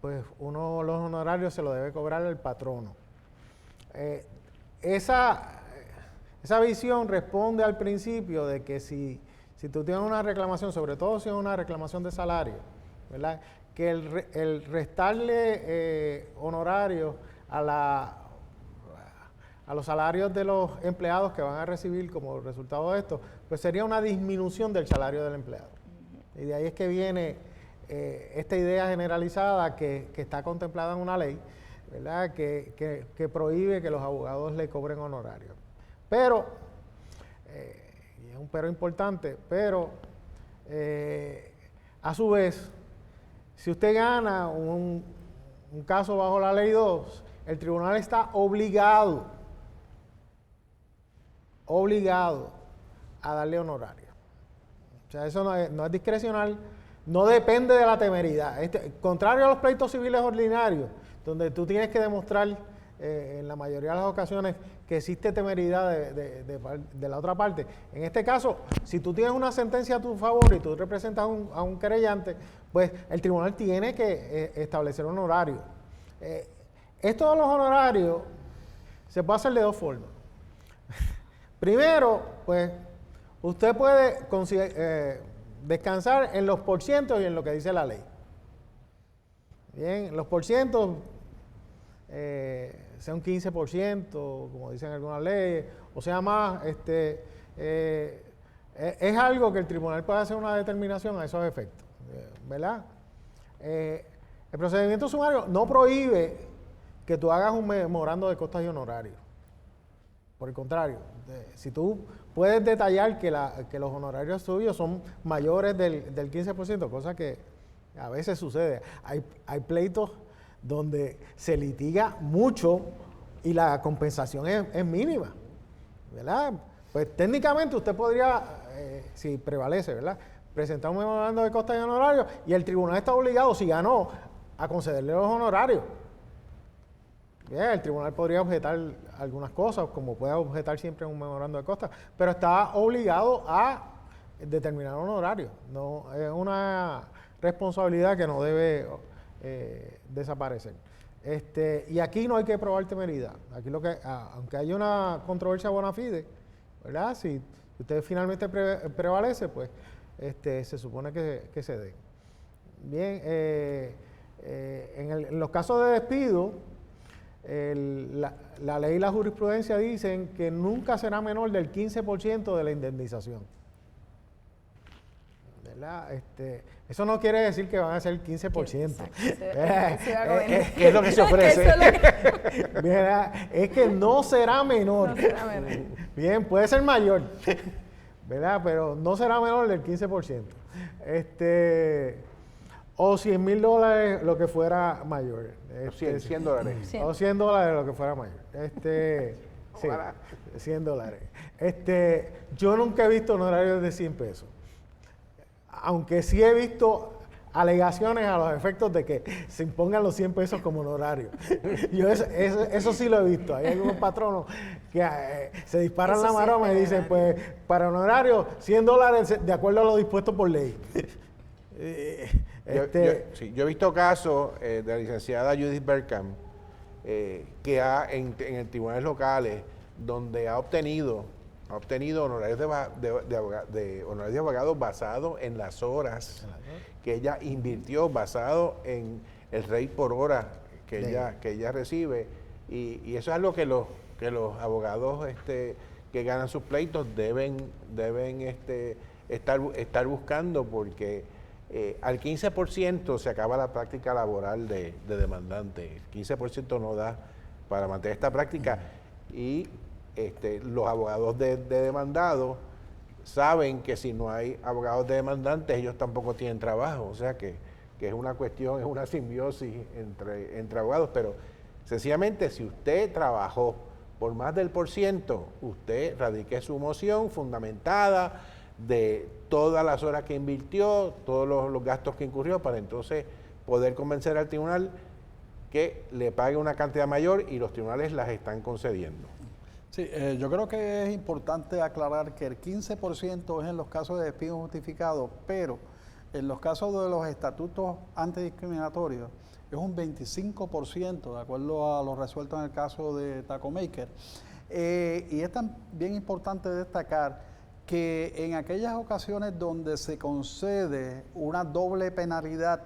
pues uno los honorarios se lo debe cobrar el patrono. Esa visión responde al principio de que si tú tienes una reclamación, sobre todo si es una reclamación de salario, ¿verdad?, que el restarle honorarios a los salarios de los empleados que van a recibir como resultado de esto, pues sería una disminución del salario del empleado. Y de ahí es que viene esta idea generalizada que está contemplada en una ley, ¿verdad?, que prohíbe que los abogados le cobren honorarios. Pero, y es un pero importante, pero a su vez, si usted gana un caso bajo la ley 2, el tribunal está obligado a darle honorario. O sea, eso no es discrecional, no depende de la temeridad. Contrario a los pleitos civiles ordinarios, donde tú tienes que demostrar en la mayoría de las ocasiones que existe temeridad de la otra parte. En este caso, si tú tienes una sentencia a tu favor y tú representas a un querellante, pues el tribunal tiene que establecer un honorario. Esto de los honorarios se puede hacer de dos formas. Primero, pues, usted puede descansar en los porcientos y en lo que dice la ley. Bien, los porcientos, sea un 15%, como dicen algunas leyes, o sea más, es algo que el tribunal puede hacer una determinación a esos efectos, ¿verdad? El procedimiento sumario no prohíbe que tú hagas un memorando de costas y honorarios. Por el contrario, si tú puedes detallar que los honorarios suyos son mayores del 15%, cosa que a veces sucede. Hay pleitos donde se litiga mucho y la compensación es mínima, ¿verdad? Pues técnicamente usted podría, si prevalece, ¿verdad?, presentar un memorando de costas y honorarios y el tribunal está obligado, si ganó, a concederle los honorarios. Bien, el tribunal podría objetar algunas cosas, como puede objetar siempre un memorando de costas, pero está obligado a determinar honorarios. No, es una responsabilidad que no debe desaparecer. Y aquí no hay que probar temeridad. Aquí aunque haya una controversia bona fide, ¿verdad?, si usted finalmente prevalece, pues se supone que se dé. Bien, en los casos de despido, la ley y la jurisprudencia dicen que nunca será menor del 15% de la indemnización. ¿Verdad? Eso no quiere decir que van a ser el 15%. ¿Qué es lo que se ofrece? Es que no será menor. No será menor. Bien, puede ser mayor, ¿verdad?, pero no será menor del 15%. O $100,000 lo que fuera mayor. $100. O $100 lo que fuera mayor. Sí, $100. Yo nunca he visto honorarios de $100. Aunque sí he visto alegaciones a los efectos de que se impongan los $100 como honorario. Yo eso sí lo he visto. Hay algunos patronos que se disparan la maroma y dicen, pues, para honorario, $100 de acuerdo a lo dispuesto por ley. Yo he visto casos de la licenciada Judith Berkham, que ha en tribunales locales, donde ha obtenido honorarios honorarios de abogados basados en las horas que ella invirtió, basado en el rate por hora que ella recibe, y eso es algo que los abogados que ganan sus pleitos deben estar buscando, porque al 15% se acaba la práctica laboral de demandante. El 15% no da para mantener esta práctica, y los abogados de demandados saben que si no hay abogados de demandantes, ellos tampoco tienen trabajo. O sea que es una cuestión, es una simbiosis entre abogados, pero sencillamente si usted trabajó por más del %, usted radique su moción fundamentada de todas las horas que invirtió, todos los gastos que incurrió, para entonces poder convencer al tribunal que le pague una cantidad mayor, y los tribunales las están concediendo. Sí, yo creo que es importante aclarar que el 15% es en los casos de despido justificado, pero en los casos de los estatutos antidiscriminatorios es un 25%, de acuerdo a lo resuelto en el caso de Taco Maker. Y es también importante destacar que en aquellas ocasiones donde se concede una doble penalidad,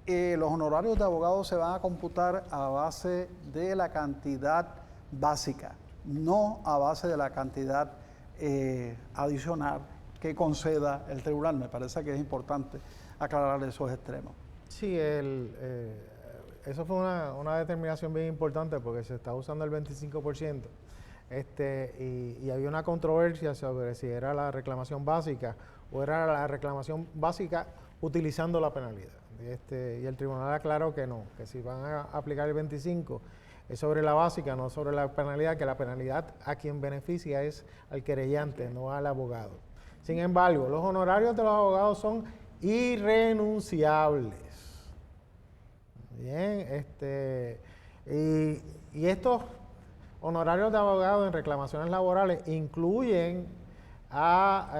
los honorarios de abogados se van a computar a base de la cantidad básica, no a base de la cantidad adicional que conceda el tribunal. Me parece que es importante aclarar esos extremos. Sí, eso fue una determinación bien importante, porque se está usando el 25%. Y había una controversia sobre si era la reclamación básica o era la reclamación básica utilizando la penalidad. Y el tribunal aclaró que no, que si van a aplicar el 25 es sobre la básica, no sobre la penalidad, que la penalidad a quien beneficia es al querellante, no al abogado. Sin embargo, los honorarios de los abogados son irrenunciables. Bien, y estos honorarios de abogados en reclamaciones laborales incluyen a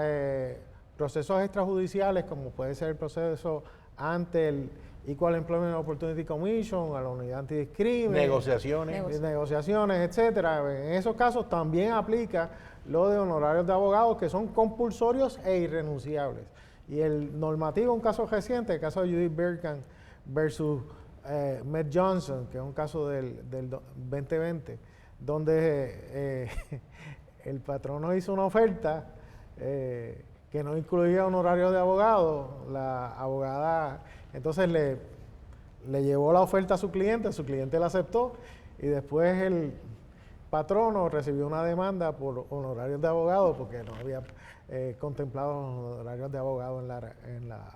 procesos extrajudiciales, como puede ser el proceso ante el Equal Employment Opportunity Commission, a la unidad antidiscriminación, negociaciones, etcétera. En esos casos también aplica lo de honorarios de abogados, que son compulsorios e irrenunciables. Y el normativo, un caso reciente, el caso de Judith Berkan versus Matt Johnson, que es un caso del 2020, donde el patrono hizo una oferta que no incluía honorarios de abogado. La abogada entonces le llevó la oferta a su cliente la aceptó, y después el patrono recibió una demanda por honorarios de abogado, porque no había contemplado los honorarios de abogado en la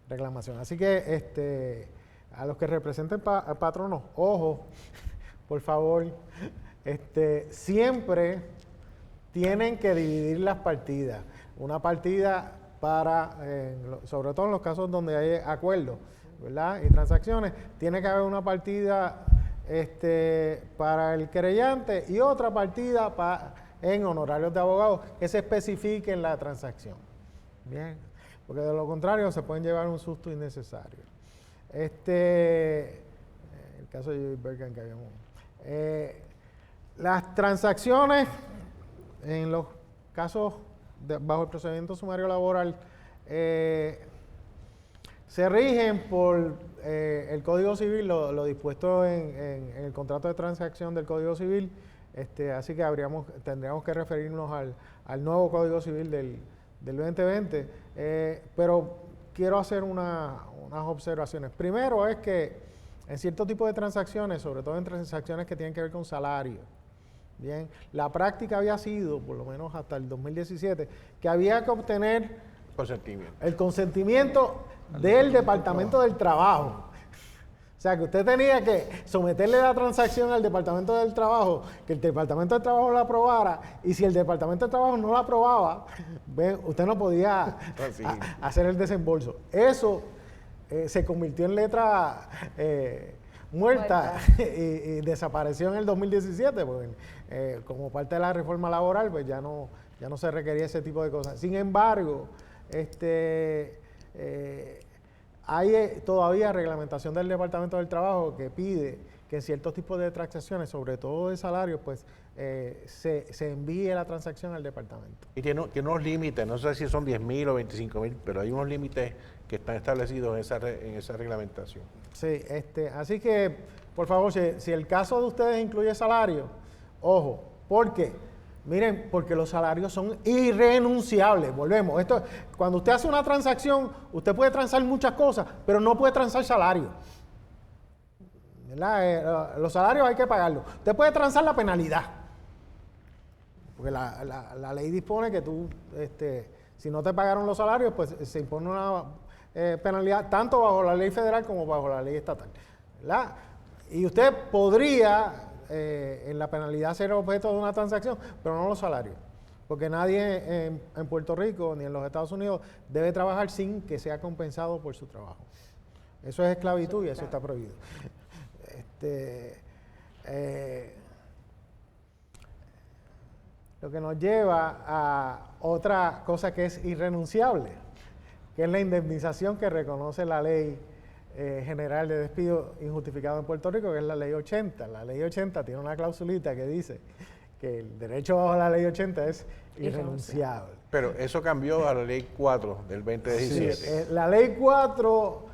reclamación. Así que a los que representen patronos, ojo, por favor, siempre tienen que dividir las partidas. Una partida para, sobre todo en los casos donde hay acuerdos, ¿verdad?, y transacciones, tiene que haber una partida para el querellante y otra partida en honorarios de abogados que se especifique en la transacción. Bien, porque de lo contrario se pueden llevar un susto innecesario. El caso de Judith Berkan que habíamos. Las transacciones en los casos bajo el procedimiento sumario laboral se rigen por el Código Civil, lo dispuesto en el contrato de transacción del Código Civil, así que tendríamos que referirnos al nuevo Código Civil del 2020, pero quiero hacer unas observaciones. Primero es que en cierto tipo de transacciones, sobre todo en transacciones que tienen que ver con salario, bien, la práctica había sido, por lo menos hasta el 2017, que había que obtener el consentimiento del Departamento del Trabajo. O sea, que usted tenía que someterle la transacción al Departamento del Trabajo, que el Departamento del Trabajo la aprobara, y si el Departamento del Trabajo no la aprobaba, usted no podía hacer el desembolso. Eso se convirtió en letra muerta y desapareció en el 2017, porque como parte de la reforma laboral, pues ya no se requería ese tipo de cosas. Sin embargo, hay todavía reglamentación del Departamento del Trabajo que pide que en ciertos tipos de transacciones, sobre todo de salarios, pues se envíe la transacción al departamento. Y tiene unos límites, no sé si son 10,000 o 25,000, pero hay unos límites que están establecidos en esa reglamentación. Sí, así que, por favor, si el caso de ustedes incluye salario, ojo, ¿por qué? Miren, porque los salarios son irrenunciables. Volvemos. Cuando usted hace una transacción, usted puede transar muchas cosas, pero no puede transar salario. ¿Verdad? Los salarios hay que pagarlos. Usted puede transar la penalidad. Porque la ley dispone que tú, si no te pagaron los salarios, pues se impone una penalidad tanto bajo la ley federal como bajo la ley estatal. ¿Verdad? Y usted podría en la penalidad ser objeto de una transacción, pero no los salarios. Porque nadie en Puerto Rico ni en los Estados Unidos debe trabajar sin que sea compensado por su trabajo. Eso es esclavitud y eso está prohibido. Lo que nos lleva a otra cosa que es irrenunciable, que es la indemnización que reconoce la Ley General de Despido Injustificado en Puerto Rico, que es la Ley 80. La Ley 80 tiene una clausulita que dice que el derecho bajo la Ley 80 es irrenunciable. Pero eso cambió a la Ley 4 del 2017. Sí, la Ley 4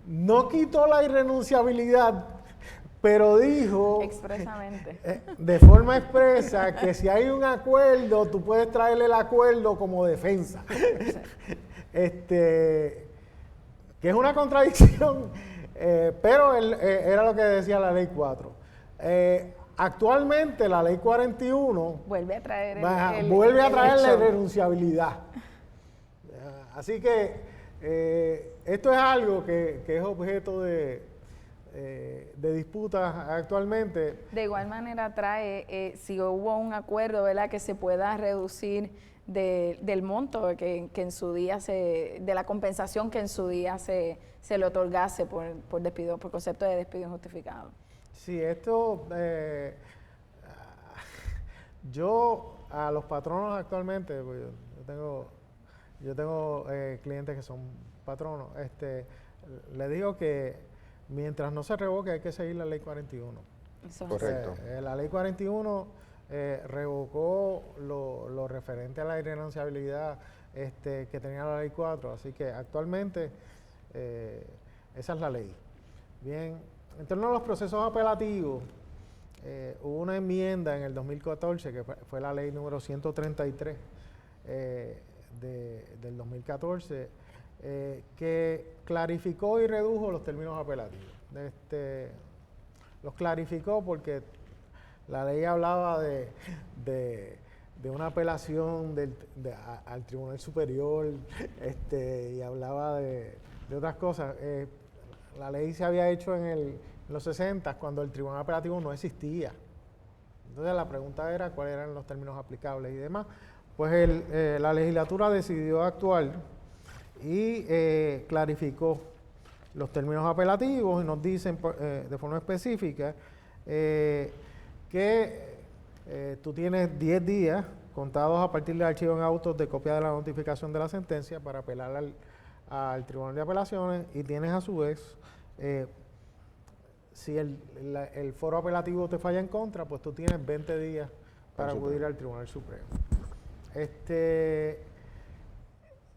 no quitó la irrenunciabilidad, pero dijo expresamente, de forma expresa, que si hay un acuerdo, tú puedes traerle el acuerdo como defensa. Que es una contradicción, pero era lo que decía la Ley 4. Actualmente la Ley 41 vuelve a traer la irrenunciabilidad. Así que esto es algo que es objeto de disputas actualmente. De igual manera trae, si hubo un acuerdo, ¿verdad?, que se pueda reducir del monto que en su día de la compensación que en su día se le otorgase por despido, por concepto de despido injustificado. Sí, esto yo a los patronos actualmente, pues yo tengo clientes que son patronos, les digo que mientras no se revoque hay que seguir la Ley 41. Eso correcto. La Ley 41 revocó lo referente a la irrenunciabilidad que tenía la Ley 4, así que actualmente esa es la ley. Bien, en torno a los procesos apelativos, hubo una enmienda en el 2014, que fue la ley número 133 del 2014, que clarificó y redujo los términos apelativos. Los clarificó porque la ley hablaba de una apelación al Tribunal Superior, y hablaba de otras cosas. La ley se había hecho en los 60, cuando el Tribunal Apelativo no existía. Entonces la pregunta era cuáles eran los términos aplicables y demás. Pues la legislatura decidió actuar y clarificó los términos apelativos y nos dicen de forma específica que tú tienes 10 días contados a partir del archivo en autos de copia de la notificación de la sentencia para apelar al Tribunal de Apelaciones, y tienes a su vez, si el foro apelativo te falla en contra, pues tú tienes 20 días para acudir al Tribunal Supremo.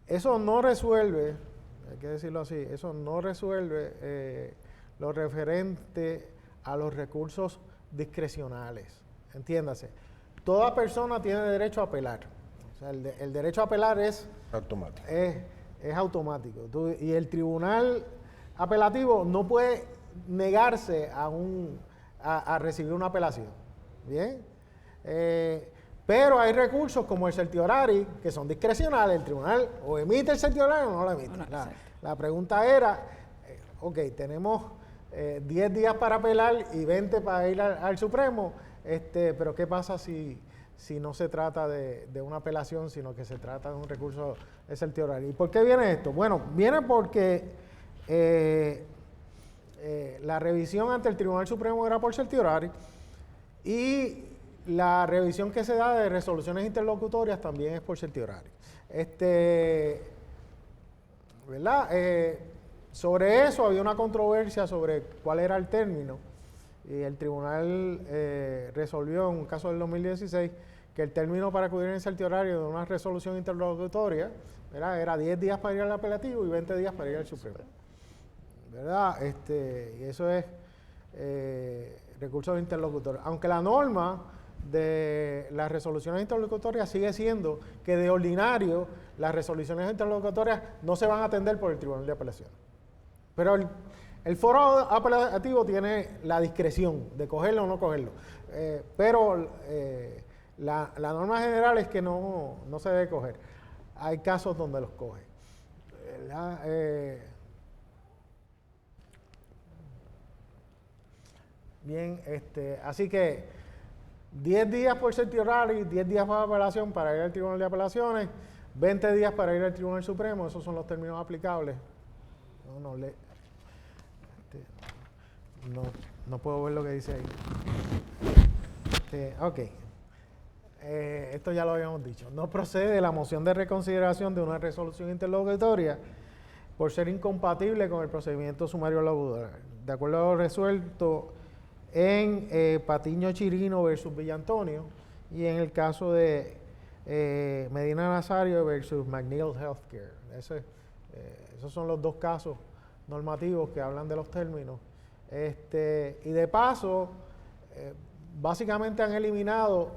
Eso no resuelve, hay que decirlo así, eso no resuelve lo referente a los recursos discrecionales. Entiéndase, toda persona tiene derecho a apelar. O sea, el derecho a apelar es automático. Es automático. Y el tribunal apelativo no puede negarse a recibir una apelación. ¿Bien? Pero hay recursos como el certiorari que son discrecionales. El tribunal o emite el certiorari o no lo emite. La pregunta era, ok, tenemos 10 días para apelar y 20 para ir al Supremo, pero ¿qué pasa si no se trata de una apelación, sino que se trata de un recurso de certiorari? ¿Y por qué viene esto? Bueno, viene porque la revisión ante el Tribunal Supremo era por certiorari, y la revisión que se da de resoluciones interlocutorias también es por certiorari. ¿Verdad? Sobre eso había una controversia sobre cuál era el término, y el tribunal resolvió en un caso del 2016 que el término para acudir en el certiorario de una resolución interlocutoria, ¿verdad?, era 10 días para ir al apelativo y 20 días para ir al Supremo, ¿verdad? Y eso es recursos interlocutorios. Aunque la norma de las resoluciones interlocutorias sigue siendo que de ordinario las resoluciones interlocutorias no se van a atender por el Tribunal de Apelaciones. Pero el foro apelativo tiene la discreción de cogerlo o no cogerlo. Pero la norma general es que no se debe coger. Hay casos donde los coge. Bien, así que 10 días por certiorari, 10 días para apelación para ir al Tribunal de Apelaciones, 20 días para ir al Tribunal Supremo, esos son los términos aplicables. No puedo ver lo que dice ahí. Ok. Esto ya lo habíamos dicho. No procede la moción de reconsideración de una resolución interlocutoria por ser incompatible con el procedimiento sumario laboral. De acuerdo a lo resuelto en Patiño Chirino versus Villantonio y en el caso de Medina Nazario versus McNeil Healthcare. Esos son los dos casos normativos que hablan de los términos. Y de paso, básicamente han eliminado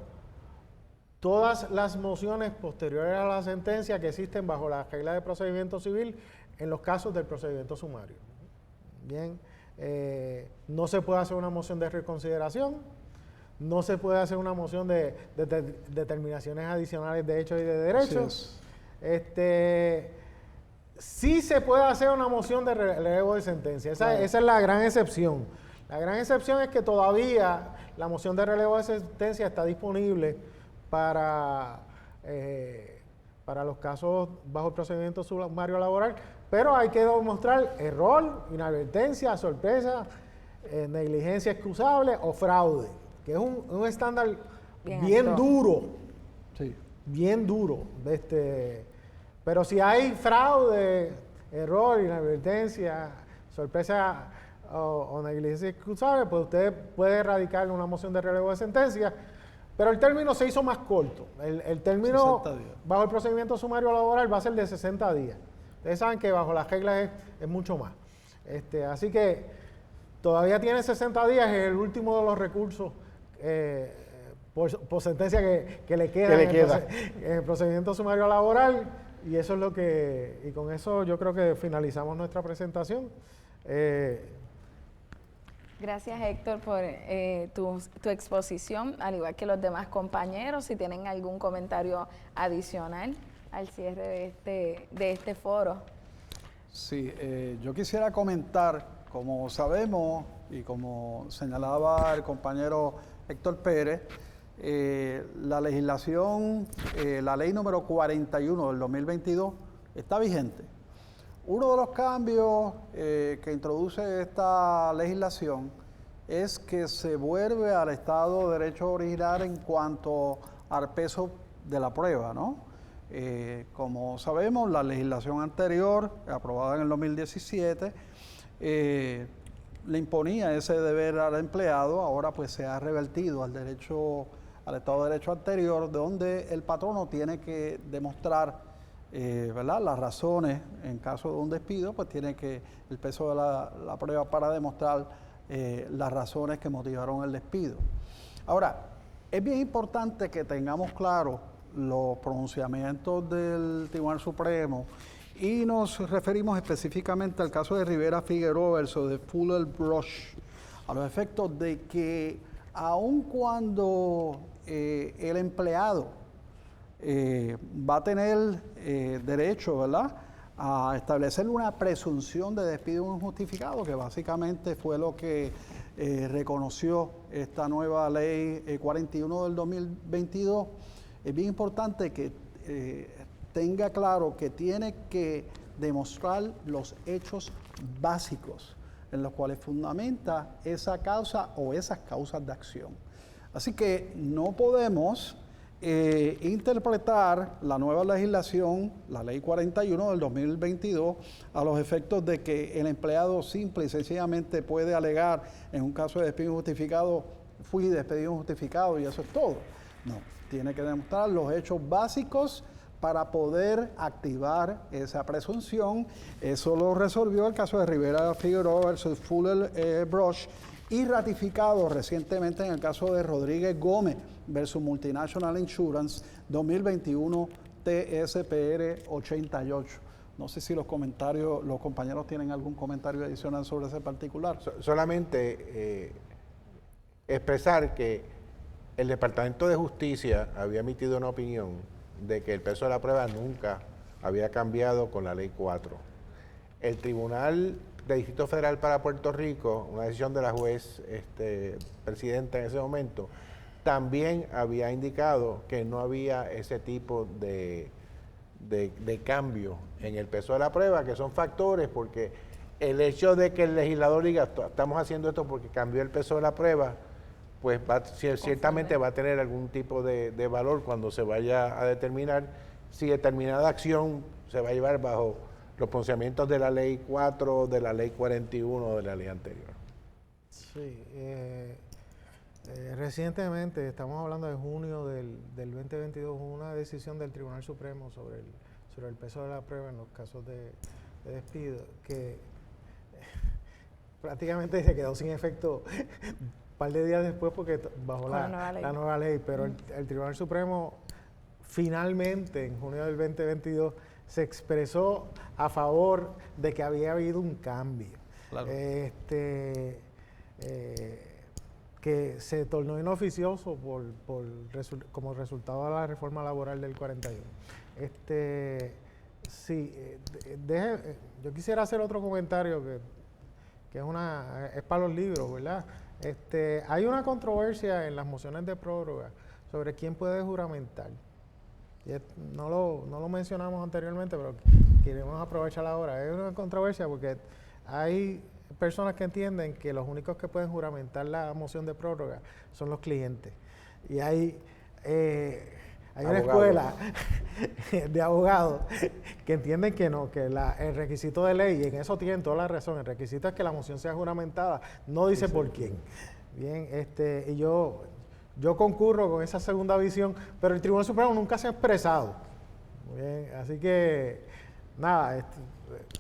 todas las mociones posteriores a la sentencia que existen bajo la regla de procedimiento civil en los casos del procedimiento sumario. Bien, no se puede hacer una moción de reconsideración, no se puede hacer una moción de determinaciones adicionales de hechos y de derechos. Sí se puede hacer una moción de relevo de sentencia. Esa es la gran excepción. La gran excepción es que todavía la moción de relevo de sentencia está disponible para los casos bajo el procedimiento sumario laboral, pero hay que demostrar error, inadvertencia, sorpresa, negligencia excusable o fraude, que es un estándar bien duro. Sí. Bien duro. Pero si hay fraude, error, inadvertencia, sorpresa o negligencia excusable, pues usted puede radicar una moción de relevo de sentencia, pero el término se hizo más corto. El término bajo el procedimiento sumario laboral va a ser de 60 días. Ustedes saben que bajo las reglas es mucho más. Así que todavía tiene 60 días, es el último de los recursos por sentencia que le queda en el procedimiento sumario laboral. Y eso es lo que, y con eso yo creo que finalizamos nuestra presentación. Gracias, Héctor, por tu exposición, al igual que los demás compañeros. Si tienen algún comentario adicional al cierre de este foro. Sí, yo quisiera comentar, como sabemos y como señalaba el compañero Héctor Pérez, la legislación, la ley número 41 del 2022 está vigente. Uno de los cambios que introduce esta legislación es que se vuelve al Estado de Derecho original en cuanto al peso de la prueba, ¿no? Como sabemos, la legislación anterior, aprobada en el 2017, le imponía ese deber al empleado. Ahora pues se ha revertido al Estado de Derecho anterior, donde el patrono tiene que demostrar ¿verdad?, las razones en caso de un despido, pues tiene que el peso de la prueba para demostrar las razones que motivaron el despido. Ahora, es bien importante que tengamos claro los pronunciamientos del Tribunal Supremo y nos referimos específicamente al caso de Rivera Figueroa versus de Fuller Brush, a los efectos de que aun cuando el empleado va a tener derecho, ¿verdad?, a establecer una presunción de despido injustificado, que básicamente fue lo que reconoció esta nueva ley 41 del 2022, es bien importante que tenga claro que tiene que demostrar los hechos básicos en los cuales fundamenta esa causa o esas causas de acción. Así que no podemos interpretar la nueva legislación, la Ley 41 del 2022, a los efectos de que el empleado simple y sencillamente puede alegar en un caso de despido injustificado, fui despedido injustificado y eso es todo. No, tiene que demostrar los hechos básicos para poder activar esa presunción. Eso lo resolvió el caso de Rivera Figueroa versus Fuller Brush y ratificado recientemente en el caso de Rodríguez Gómez versus Multinational Insurance 2021 TSPR 88. No sé si los compañeros tienen algún comentario adicional sobre ese particular. Solamente expresar que el Departamento de Justicia había emitido una opinión de que el peso de la prueba nunca había cambiado con la Ley 4. El Tribunal de Distrito Federal para Puerto Rico, una decisión de la juez presidenta en ese momento, también había indicado que no había ese tipo de cambio en el peso de la prueba, que son factores, porque el hecho de que el legislador diga estamos haciendo esto porque cambió el peso de la prueba, pues ciertamente va a tener algún tipo de valor cuando se vaya a determinar si determinada acción se va a llevar bajo los pronunciamientos de la Ley 4, de la Ley 41 de la ley anterior. Sí, recientemente, estamos hablando de junio del 2022, una decisión del Tribunal Supremo sobre el peso de la prueba en los casos de despido, que prácticamente se quedó sin efecto un par de días después porque bajo la nueva ley, pero el Tribunal Supremo finalmente en junio del 2022 se expresó a favor de que había habido un cambio. Claro. Que se tornó inoficioso como resultado de la reforma laboral del 41. Yo quisiera hacer otro comentario que es para los libros, ¿verdad? Hay una controversia en las mociones de prórroga sobre quién puede juramentar. No lo mencionamos anteriormente, pero queremos aprovechar ahora. Es una controversia porque hay personas que entienden que los únicos que pueden juramentar la moción de prórroga son los clientes. Y hay una escuela de abogados que entienden que no, que el requisito de ley, y en eso tienen toda la razón, el requisito es que la moción sea juramentada, no dice por quién. Bien, y yo concurro con esa segunda visión, pero el Tribunal Supremo nunca se ha expresado. Bien, así que, nada,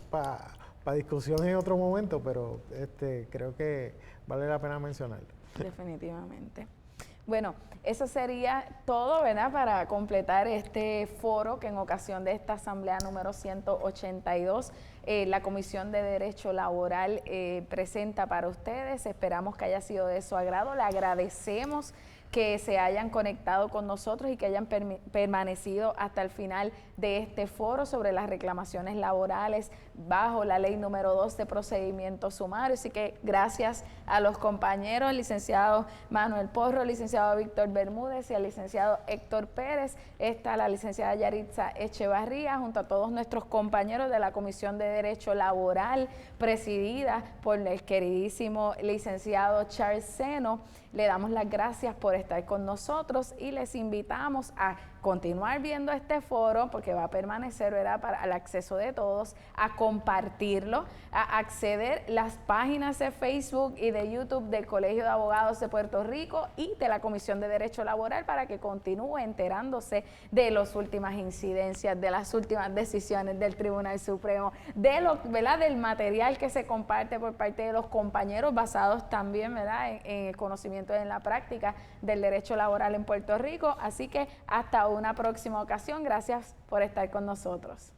para discusión en otro momento, pero creo que vale la pena mencionarlo. Definitivamente. Bueno, eso sería todo, ¿verdad?, para completar este foro que en ocasión de esta asamblea número 182 la Comisión de Derecho Laboral presenta para ustedes. Esperamos que haya sido de su agrado. Le agradecemos que se hayan conectado con nosotros y que hayan permanecido hasta el final de este foro sobre las reclamaciones laborales bajo la ley número 2 de procedimientos sumarios. Así que gracias a los compañeros, licenciado Manuel Porro, licenciado Víctor Bermúdez y al licenciado Héctor Pérez, la licenciada Yaritza Echevarría, junto a todos nuestros compañeros de la Comisión de Derecho Laboral, presidida por el queridísimo licenciado Charles Seno. Le damos las gracias por estar con nosotros y les invitamos a continuar viendo este foro porque va a permanecer, ¿verdad?, para el acceso de todos, a compartirlo, a acceder las páginas de Facebook y de YouTube del Colegio de Abogados de Puerto Rico y de la Comisión de Derecho Laboral para que continúe enterándose de las últimas incidencias, de las últimas decisiones del Tribunal Supremo, ¿verdad?, del material que se comparte por parte de los compañeros basados también, ¿verdad?, en el conocimiento en la práctica del derecho laboral en Puerto Rico. Así que hasta una próxima ocasión. Gracias por estar con nosotros.